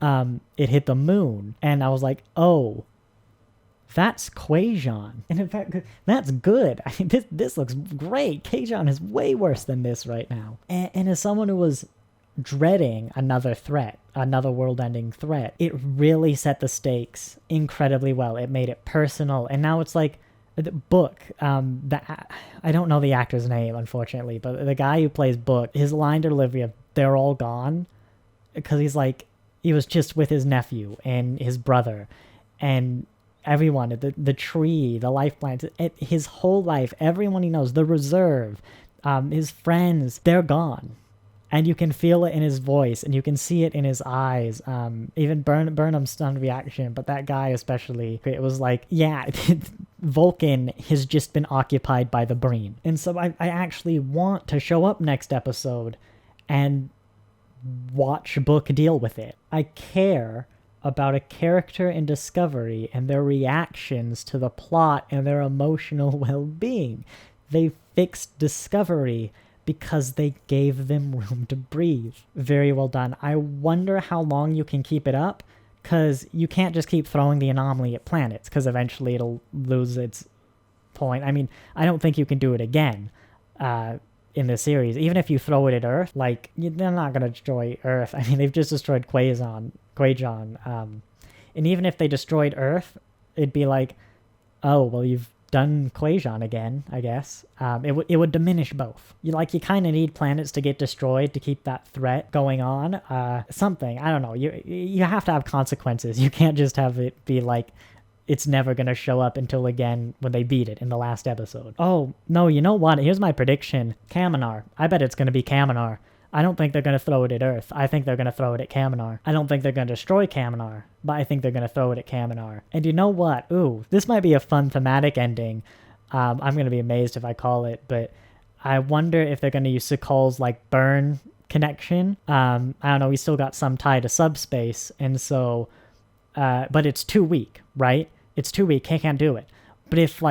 it hit the moon. And I was like, oh, that's Kwejian. And in fact, that's good. I mean, this looks great. Kwejian is way worse than this right now. And as someone who was dreading another threat, another world-ending threat, it really set the stakes incredibly well. It made it personal. And now it's like, the Book, I don't know the actor's name, unfortunately, but the guy who plays Book, his line delivery of "they're all gone," because he was just with his nephew and his brother, and everyone, the tree, the life plant, his whole life, everyone he knows, the reserve, his friends, they're gone. And you can feel it in his voice, and you can see it in his eyes. Even Burnham's stunned reaction, but that guy especially, it was like, yeah, Vulcan has just been occupied by the Breen. And so I actually want to show up next episode and watch Book deal with it. I care about a character in Discovery and their reactions to the plot and their emotional well-being. They fixed Discovery because they gave them room to breathe. Very well done. I wonder how long you can keep it up, because you can't just keep throwing the Anomaly at planets, because eventually it'll lose its point. I mean, I don't think you can do it again in the series. Even if you throw it at Earth, like, they're not going to destroy Earth. I mean, they've just destroyed Kwejian. And even if they destroyed Earth, it'd be like, oh, well, you've done Kwejian again, I guess. It would diminish both. You kind of need planets to get destroyed to keep that threat going on. Something, I don't know. You have to have consequences. You can't just have it be like, it's never going to show up until again when they beat it in the last episode. Oh, no, you know what? Here's my prediction. Kaminar. I bet it's going to be Kaminar. I don't think they're going to throw it at Earth. I think they're going to throw it at Kaminar. I don't think they're going to destroy Kaminar, but I think they're going to throw it at Kaminar. And you know what? Ooh, this might be a fun thematic ending. I'm going to be amazed if I call it, but I wonder if they're going to use Su'Kol's burn connection. I don't know. We still got some tie to subspace, and so, but it's too weak, right? It's too weak. He can't do it. But if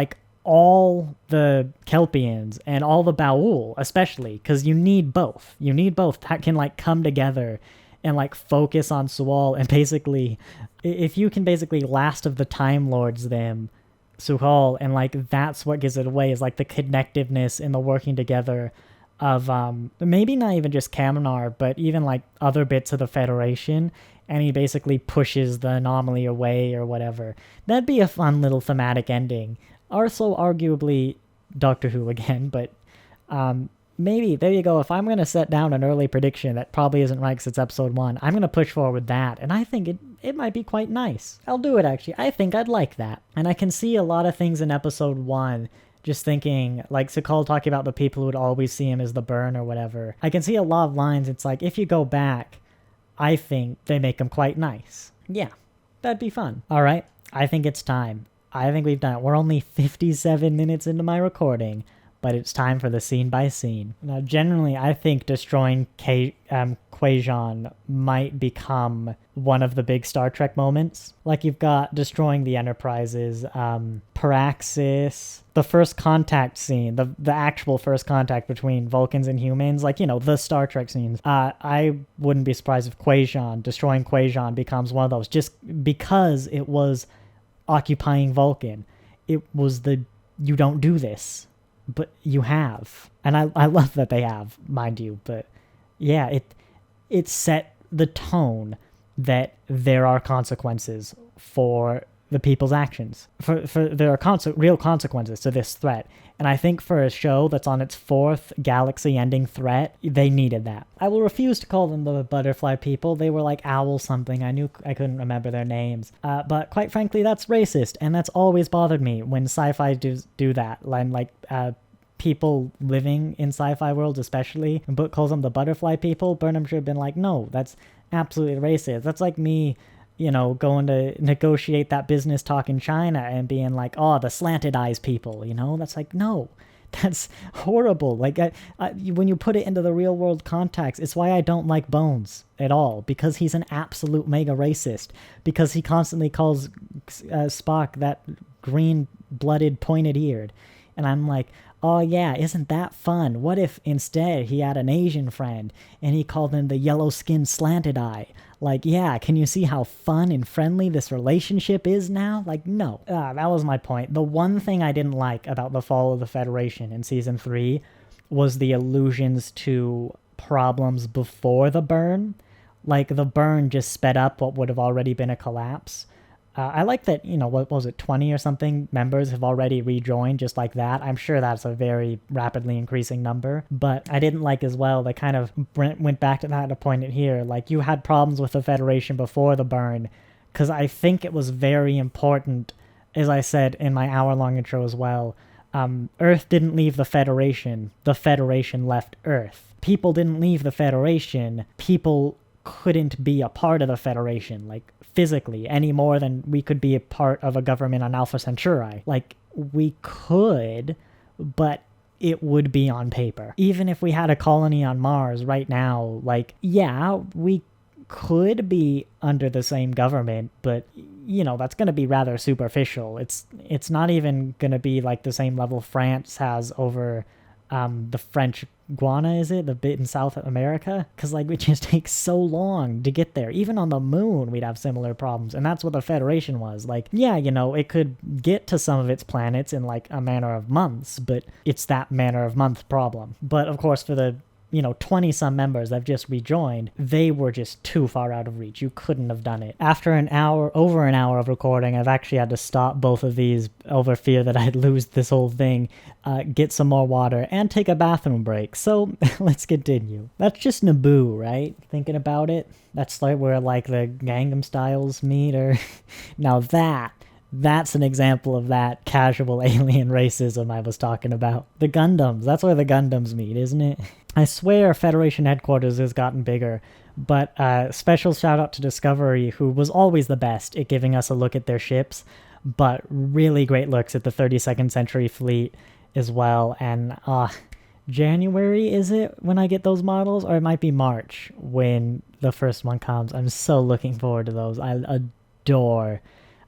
all the Kelpians and all the Baul, especially, because you need both. You need both that can come together and focus on Su'Kal, and basically, if you can basically Last of the Time Lords them, Su'Kal, and that's what gives it away is the connectiveness and the working together of maybe not even just Kaminar, but even other bits of the Federation, and he basically pushes the anomaly away or whatever. That'd be a fun little thematic ending. Also, arguably, Doctor Who again, but maybe, there you go. If I'm going to set down an early prediction that probably isn't right because it's episode 1, I'm going to push forward that, and I think it might be quite nice. I'll do it, actually. I think I'd like that. And I can see a lot of things in episode 1, just thinking, Su'Kal talking about the people who would always see him as the burn or whatever. I can see a lot of lines. It's if you go back, I think they make him quite nice. Yeah, that'd be fun. All right, I think it's time. I think we've done it. We're only 57 minutes into my recording, but it's time for the scene by scene. Now, generally, I think destroying Kwejian might become one of the big Star Trek moments. You've got destroying the Enterprises, Paraxis, the first contact scene, the actual first contact between Vulcans and humans, the Star Trek scenes. I wouldn't be surprised if destroying Kwejian becomes one of those, just because it was occupying Vulcan. It was you don't do this, but you have. And I love that they have, mind you, but yeah, it set the tone that there are consequences for the people's actions. There are real consequences to this threat. And I think for a show that's on its 4th galaxy-ending threat, they needed that. I will refuse to call them the butterfly people. They were owl something. I couldn't remember their names. But quite frankly, that's racist, and that's always bothered me when sci-fi do that. People living in sci-fi worlds especially, and book calls them the butterfly people. Burnham should have been no, that's absolutely racist. That's me, going to negotiate that business talk in China and being oh, the slanted eyes people, that's no, that's horrible. When you put it into the real world context, it's why I don't like Bones at all, because he's an absolute mega racist, because he constantly calls Spock that green-blooded, pointed-eared, and I'm oh yeah, isn't that fun? What if instead he had an Asian friend and he called him the yellow-skinned slanted eye? Yeah, can you see how fun and friendly this relationship is now? No. That was my point. The one thing I didn't like about the Fall of the Federation in Season 3 was the allusions to problems before the burn. The burn just sped up what would have already been a collapse. I like that, what was it, 20 or something members have already rejoined just like that. I'm sure that's a very rapidly increasing number, but I didn't like as well, they kind of went back to that and pointed here, you had problems with the Federation before the burn, because I think it was very important, as I said in my hour-long intro as well, Earth didn't leave the Federation left Earth. People didn't leave the Federation, people couldn't be a part of the Federation, physically, any more than we could be a part of a government on Alpha Centauri. We could, but it would be on paper. Even if we had a colony on Mars right now, yeah, we could be under the same government, but, that's going to be rather superficial. It's not even going to be the same level France has over the French Guana, is it? The bit in South America? Because, like, it just takes so long to get there. Even on the moon, we'd have similar problems. And that's what the Federation was. Like, yeah, you know, it could get to some of its planets in, like, a matter of months, but it's that matter of month problem. But, of course, for the 20-some members that have just rejoined, they were just too far out of reach. You couldn't have done it. After over an hour of recording, I've actually had to stop both of these over fear that I'd lose this whole thing, get some more water, and take a bathroom break. So, let's continue. That's just Naboo, right? Thinking about it. That's like where, like, the Gangnam Styles meet, or... Now that's an example of that casual alien racism I was talking about. The Gundams. That's where the Gundams meet, isn't it? I swear Federation headquarters has gotten bigger, but special shout out to Discovery, who was always the best at giving us a look at their ships, but really great looks at the 32nd Century Fleet as well. And January, is it, when I get those models? Or it might be March when the first one comes. I'm so looking forward to those. I adore...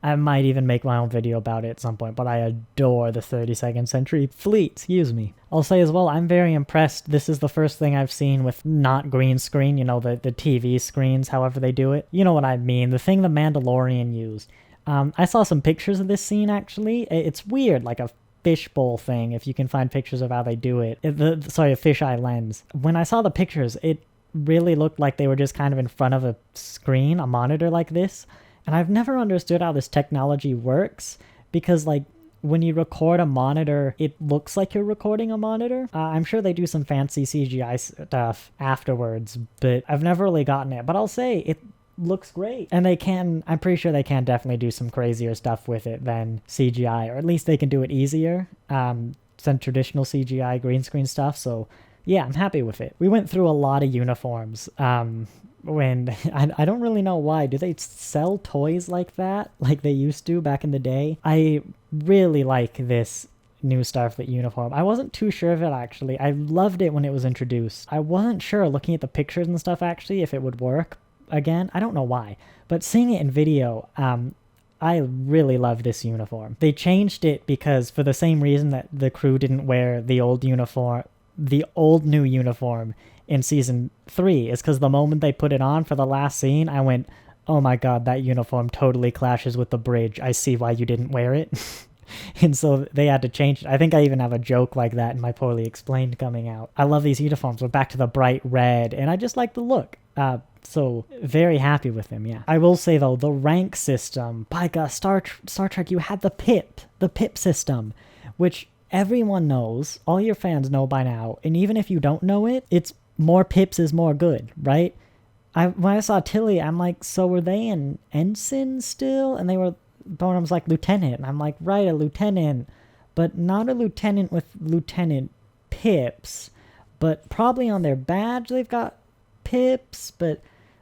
I might even make my own video about it at some point, but I adore the 32nd Century Fleet, excuse me. I'll say as well, I'm very impressed. This is the first thing I've seen with not green screen, the TV screens, however they do it. You know what I mean, the thing the Mandalorian used. I saw some pictures of this scene, actually. It's weird, like a fishbowl thing, if you can find pictures of how they do it. A fisheye lens. When I saw the pictures, it really looked like they were just kind of in front of a screen, a monitor like this. And I've never understood how this technology works, because, like, when you record a monitor, it looks like you're recording a monitor. I'm sure they do some fancy CGI stuff afterwards, but I've never really gotten it. But I'll say, it looks great. And I'm pretty sure they can definitely do some crazier stuff with it than CGI, or at least they can do it easier than traditional CGI green screen stuff. So, yeah, I'm happy with it. We went through a lot of uniforms. When I don't really know why. Do they sell toys like that, like they used to back in the day? I really like this new Starfleet uniform. I wasn't too sure of it, actually. I loved it when it was introduced. I wasn't sure, looking at the pictures and stuff, actually, if it would work again. I don't know why, but seeing it in video, I really love this uniform. They changed it because, for the same reason that the crew didn't wear the old new uniform in season 3, is because the moment they put it on for the last scene, I went, oh my god, that uniform totally clashes with the bridge. I see why you didn't wear it. And so they had to change it. I think I even have a joke like that in my Poorly Explained coming out. I love these uniforms. We're back to the bright red, and I just like the look. So very happy with them, yeah. I will say, though, the rank system, by God, Star Trek, you had the PIP system, which everyone knows, all your fans know by now, and even if you don't know it, it's more pips is more good, right? When I saw Tilly, I'm like, so were they an ensign still? And Burnham's like, lieutenant. And I'm like, right, a lieutenant, but not a lieutenant with lieutenant pips, but probably on their badge they've got pips, but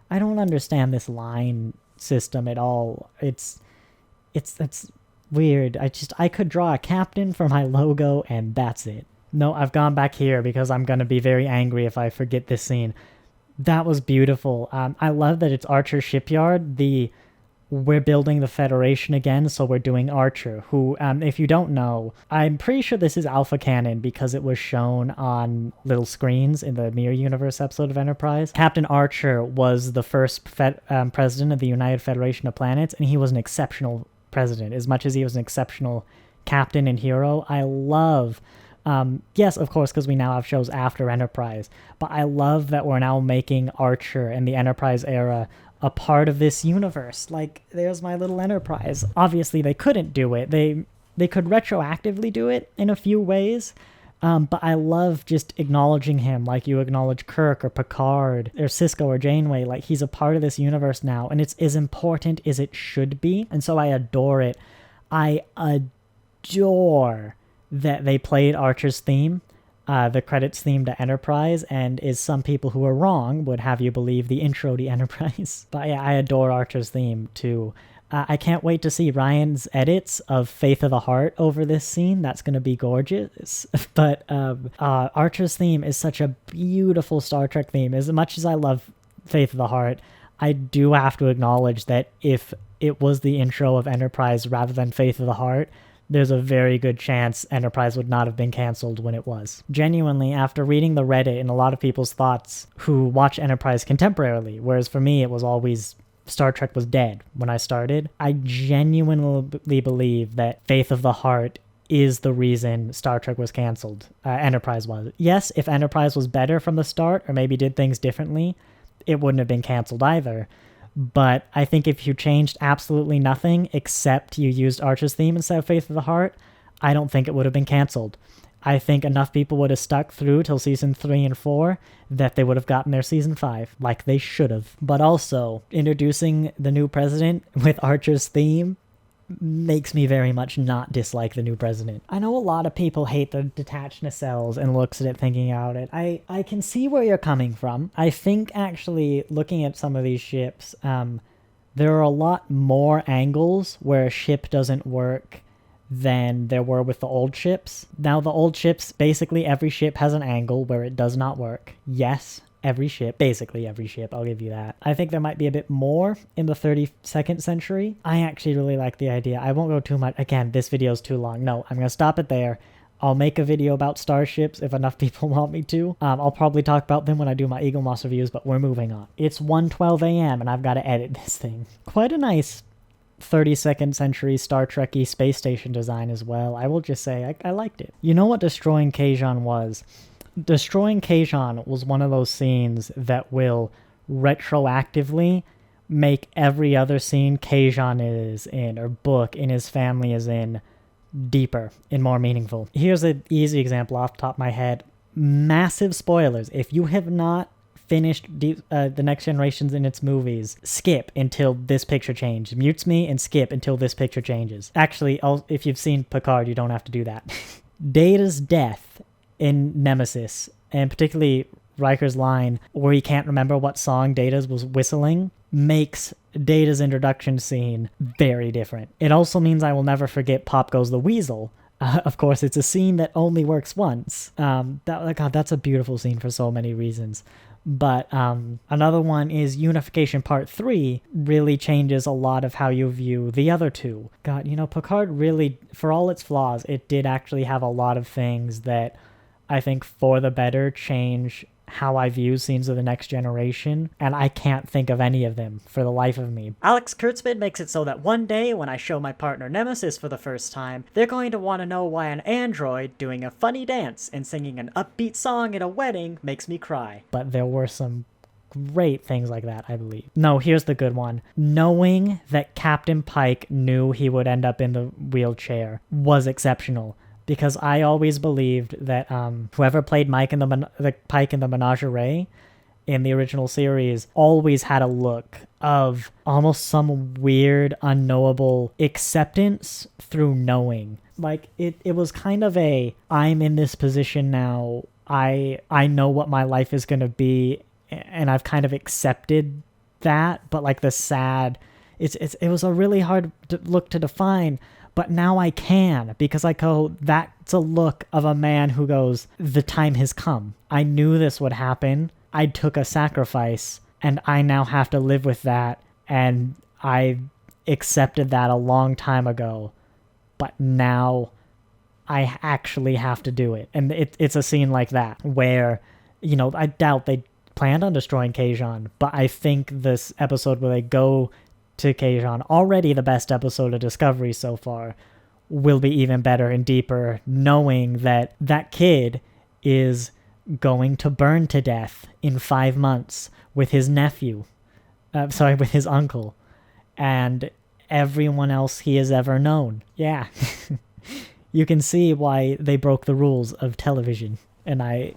I don't understand this line system at all. It's weird. I could draw a captain for my logo and that's it. No, I've gone back here because I'm going to be very angry if I forget this scene. That was beautiful. I love that it's Archer Shipyard. We're building the Federation again, so we're doing Archer, who, if you don't know, I'm pretty sure this is alpha canon because it was shown on little screens in the Mirror Universe episode of Enterprise. Captain Archer was the first president of the United Federation of Planets, and he was an exceptional president. As much as he was an exceptional captain and hero, I love... yes, of course, because we now have shows after Enterprise, but I love that we're now making Archer and the Enterprise era a part of this universe. Like, there's my little Enterprise. Obviously, they couldn't do it. They could retroactively do it in a few ways, but I love just acknowledging him like you acknowledge Kirk or Picard or Cisco or Janeway. Like, he's a part of this universe now, and it's as important as it should be, and so I adore it. I adore that they played Archer's theme, the credits theme to Enterprise, and as some people who are wrong would have you believe, the intro to Enterprise. But yeah, I adore Archer's theme too. I can't wait to see Ryan's edits of Faith of the Heart over this scene. That's going to be gorgeous. But Archer's theme is such a beautiful Star Trek theme. As much as I love Faith of the Heart, I do have to acknowledge that if it was the intro of Enterprise rather than Faith of the Heart, there's a very good chance Enterprise would not have been canceled when it was. Genuinely, after reading the Reddit and a lot of people's thoughts who watch Enterprise contemporarily, whereas for me it was always Star Trek was dead when I started, I genuinely believe that Faith of the Heart is the reason Star Trek was canceled. Enterprise was. Yes, if Enterprise was better from the start or maybe did things differently, it wouldn't have been canceled either. But I think if you changed absolutely nothing except you used Archer's theme instead of Faith of the Heart, I don't think it would have been canceled. I think enough people would have stuck through till season 3 and 4 that they would have gotten their season 5, like they should have. But also, introducing the new president with Archer's theme makes me very much not dislike the new president. I know a lot of people hate the detached nacelles and looks at it thinking about it. I can see where you're coming from. I think actually looking at some of these ships, there are a lot more angles where a ship doesn't work than there were with the old ships. Now the old ships, basically every ship has an angle where it does not work. Yes, every ship, basically every ship, I'll give you that. I think there might be a bit more in the 32nd century. I actually really like the idea. I won't go too much. Again, this video is too long. No, I'm going to stop it there. I'll make a video about starships if enough people want me to. I'll probably talk about them when I do my Eagle Moss reviews, but we're moving on. It's 1:12 a.m. and I've got to edit this thing. Quite a nice 32nd century Star Trek-y space station design as well. I will just say I liked it. You know what Destroying Kwejian was? Destroying Kwejian was one of those scenes that will retroactively make every other scene Kwejian is in, or book in his family is in, deeper and more meaningful. Here's an easy example off the top of my head. Massive spoilers. If you have not finished The Next Generations in its movies, skip until this picture changes. Mutes me and skip until this picture changes. Actually, if you've seen Picard, you don't have to do that. Data's death in Nemesis, and particularly Riker's line where he can't remember what song Data's was whistling, makes Data's introduction scene very different. It also means I will never forget Pop Goes the Weasel. Of course, it's a scene that only works once. God, that's a beautiful scene for so many reasons. But another one is Unification Part 3 really changes a lot of how you view the other two. God, Picard really, for all its flaws, it did actually have a lot of things that I think for the better change how I view scenes of The Next Generation, and I can't think of any of them for the life of me. Alex Kurtzman makes it so that one day when I show my partner Nemesis for the first time, they're going to want to know why an android doing a funny dance and singing an upbeat song at a wedding makes me cry. But there were some great things like that, I believe. No, here's the good one. Knowing that Captain Pike knew he would end up in the wheelchair was exceptional. Because I always believed that whoever played Pike in the Menagerie in the original series always had a look of almost some weird, unknowable acceptance through knowing. Like, it was kind of I'm in this position now, I know what my life is going to be, and I've kind of accepted that, but like the sad, it was a really hard look to define. But now I can, because I go, that's a look of a man who goes, the time has come. I knew this would happen. I took a sacrifice, and I now have to live with that. And I accepted that a long time ago. But now I actually have to do it. And it's a scene like that, where, I doubt they planned on destroying Kwejian. But I think this episode where they go to Kwejian, already the best episode of Discovery so far, will be even better and deeper, knowing that that kid is going to burn to death in 5 months with his nephew, with his uncle, and everyone else he has ever known. Yeah. You can see why they broke the rules of television, and I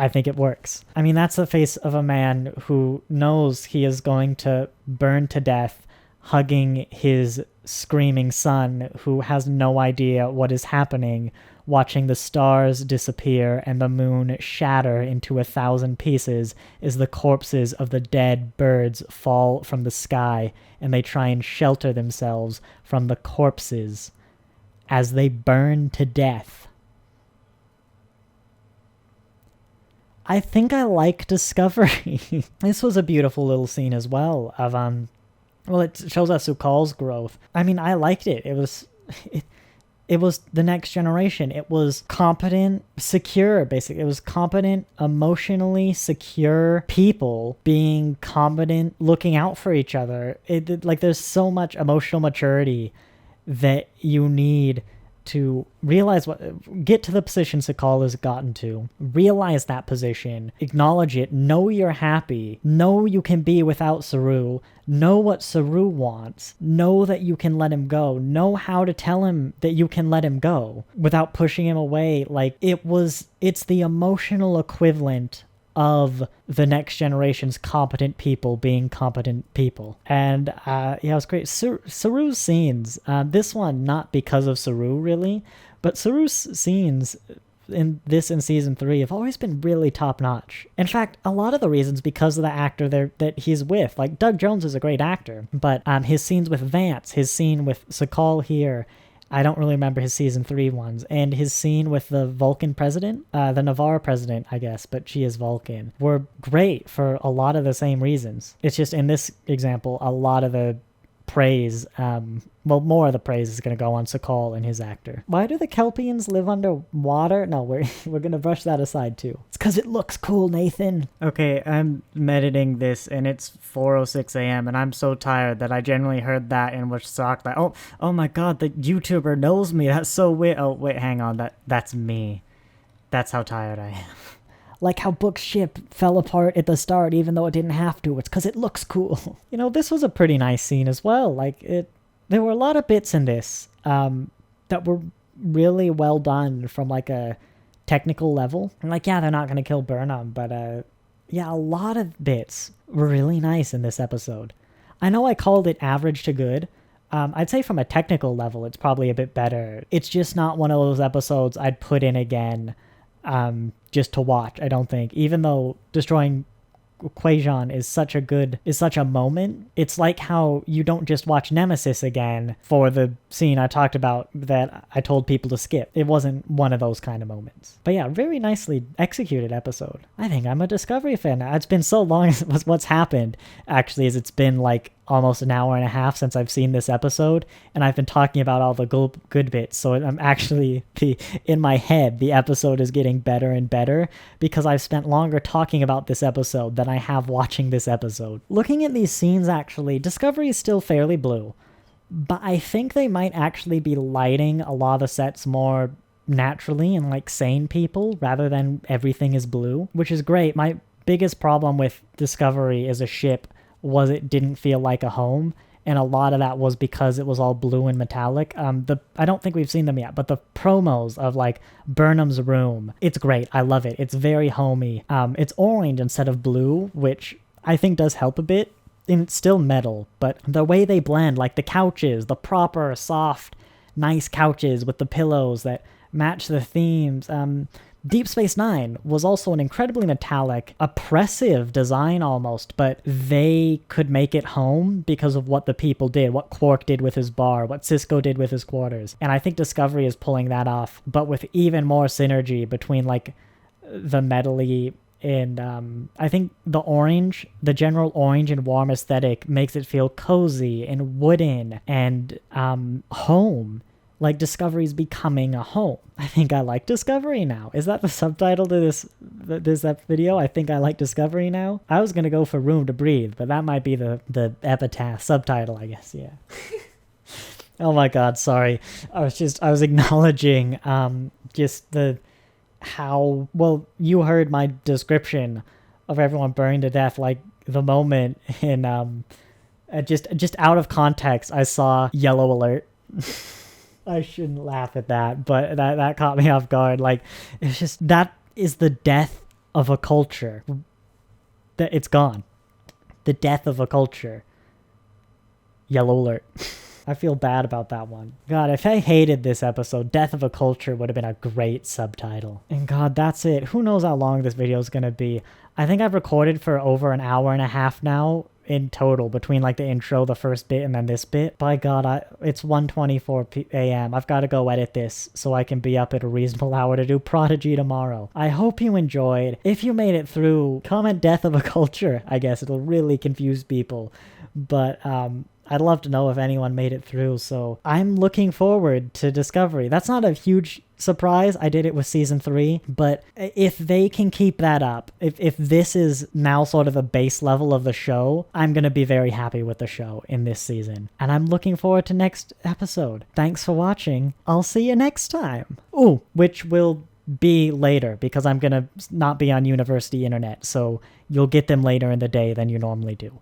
think it works. I mean, that's the face of a man who knows he is going to burn to death hugging his screaming son who has no idea what is happening, watching the stars disappear and the moon shatter into 1,000 pieces as the corpses of the dead birds fall from the sky, and they try and shelter themselves from the corpses as they burn to death. I think I like Discovery. This was a beautiful little scene as well of, it shows us Su'Kal's growth. I mean, I liked it. it was the next generation. It was competent, secure, basically. It was competent, emotionally secure people being competent, looking out for each other. Like, there's so much emotional maturity that you need to realize get to the position Sakal has gotten to, realize that position, acknowledge it, know you're happy, know you can be without Saru, know what Saru wants, know that you can let him go, know how to tell him that you can let him go without pushing him away. Like, it's the emotional equivalent of the next generation's competent people being competent people. And yeah, it was great. Saru's scenes, this one not because of Saru really, but Saru's scenes in season 3 have always been really top notch. In fact, a lot of the reasons because of the actor that he's with. Like, Doug Jones is a great actor, but his scenes with Vance, his scene with Sakal here, I don't really remember his season 3 ones, and his scene with the Vulcan president, the Navarre president, I guess, but she is Vulcan, were great for a lot of the same reasons. It's just in this example, a lot of the praise, more of the praise is going to go on Sakal and his actor. Why do the Kelpians live underwater? No, we're going to brush that aside too. It's because it looks cool, Nathan. Okay, I'm editing this and it's 4:06 a.m. and I'm so tired that I genuinely heard that and was shocked. Like, oh my god, the YouTuber knows me. That's so weird. Oh, wait, hang on. That's me. That's how tired I am. Like how Book's ship fell apart at the start even though it didn't have to. It's because it looks cool. You know, this was a pretty nice scene as well. Like, there were a lot of bits in this that were really well done from, like, a technical level. And, like, yeah, they're not going to kill Burnham, but yeah, a lot of bits were really nice in this episode. I know I called it average to good. I'd say from a technical level, it's probably a bit better. It's just not one of those episodes I'd put in again just to watch, I don't think. Even though destroying Kwejian is such a moment, it's like how you don't just watch Nemesis again for the scene I talked about that I told people to skip. It wasn't one of those kind of moments. But yeah, very nicely executed episode. I think I'm a Discovery fan now. It's been so long. What's happened actually is it's been like almost an hour and a half since I've seen this episode, and I've been talking about all the good bits, so I'm actually, in my head, the episode is getting better and better because I've spent longer talking about this episode than I have watching this episode. Looking at these scenes, actually, Discovery is still fairly blue, but I think they might actually be lighting a lot of the sets more naturally and like sane people rather than everything is blue, which is great. My biggest problem with Discovery as a ship was it didn't feel like a home, and a lot of that was because it was all blue and metallic. I don't think we've seen them yet, but the promos of like Burnham's room, it's great. I love it. It's very homey. It's orange instead of blue, which I think does help a bit. And it's still metal, but the way they blend, like the couches, the proper, soft, nice couches with the pillows that match the themes. Deep Space Nine was also an incredibly metallic, oppressive design almost, but they could make it home because of what the people did, what Quark did with his bar, what Sisko did with his quarters. And I think Discovery is pulling that off, but with even more synergy between like the metally and I think the general orange and warm aesthetic makes it feel cozy and wooden and home. Like Discovery's becoming a home. I think I like Discovery now. Is that the subtitle to this video? I think I like Discovery now. I was gonna go for Room to Breathe, but that might be the epitaph subtitle, I guess. Yeah. Oh my god, sorry. I was acknowledging just how well you heard my description of everyone burning to death, like the moment in just out of context I saw Yellow Alert. I shouldn't laugh at that, but that caught me off guard. Like, it's just, that is the death of a culture. That it's gone. The death of a culture. Yellow Alert. I feel bad about that one. God, if I hated this episode, Death of a Culture would have been a great subtitle. And God, that's it. Who knows how long this video is going to be. I think I've recorded for over an hour and a half now in total between like the intro, the first bit, and then this bit. By God, it's 1:24 a.m. I've got to go edit this so I can be up at a reasonable hour to do Prodigy tomorrow. I hope you enjoyed. If you made it through, comment Death of a Culture. I guess it'll really confuse people. But I'd love to know if anyone made it through, so I'm looking forward to Discovery. That's not a huge surprise. I did it with season 3, but if they can keep that up, if this is now sort of a base level of the show, I'm going to be very happy with the show in this season. And I'm looking forward to next episode. Thanks for watching. I'll see you next time. Ooh, which will be later because I'm going to not be on university internet, so you'll get them later in the day than you normally do.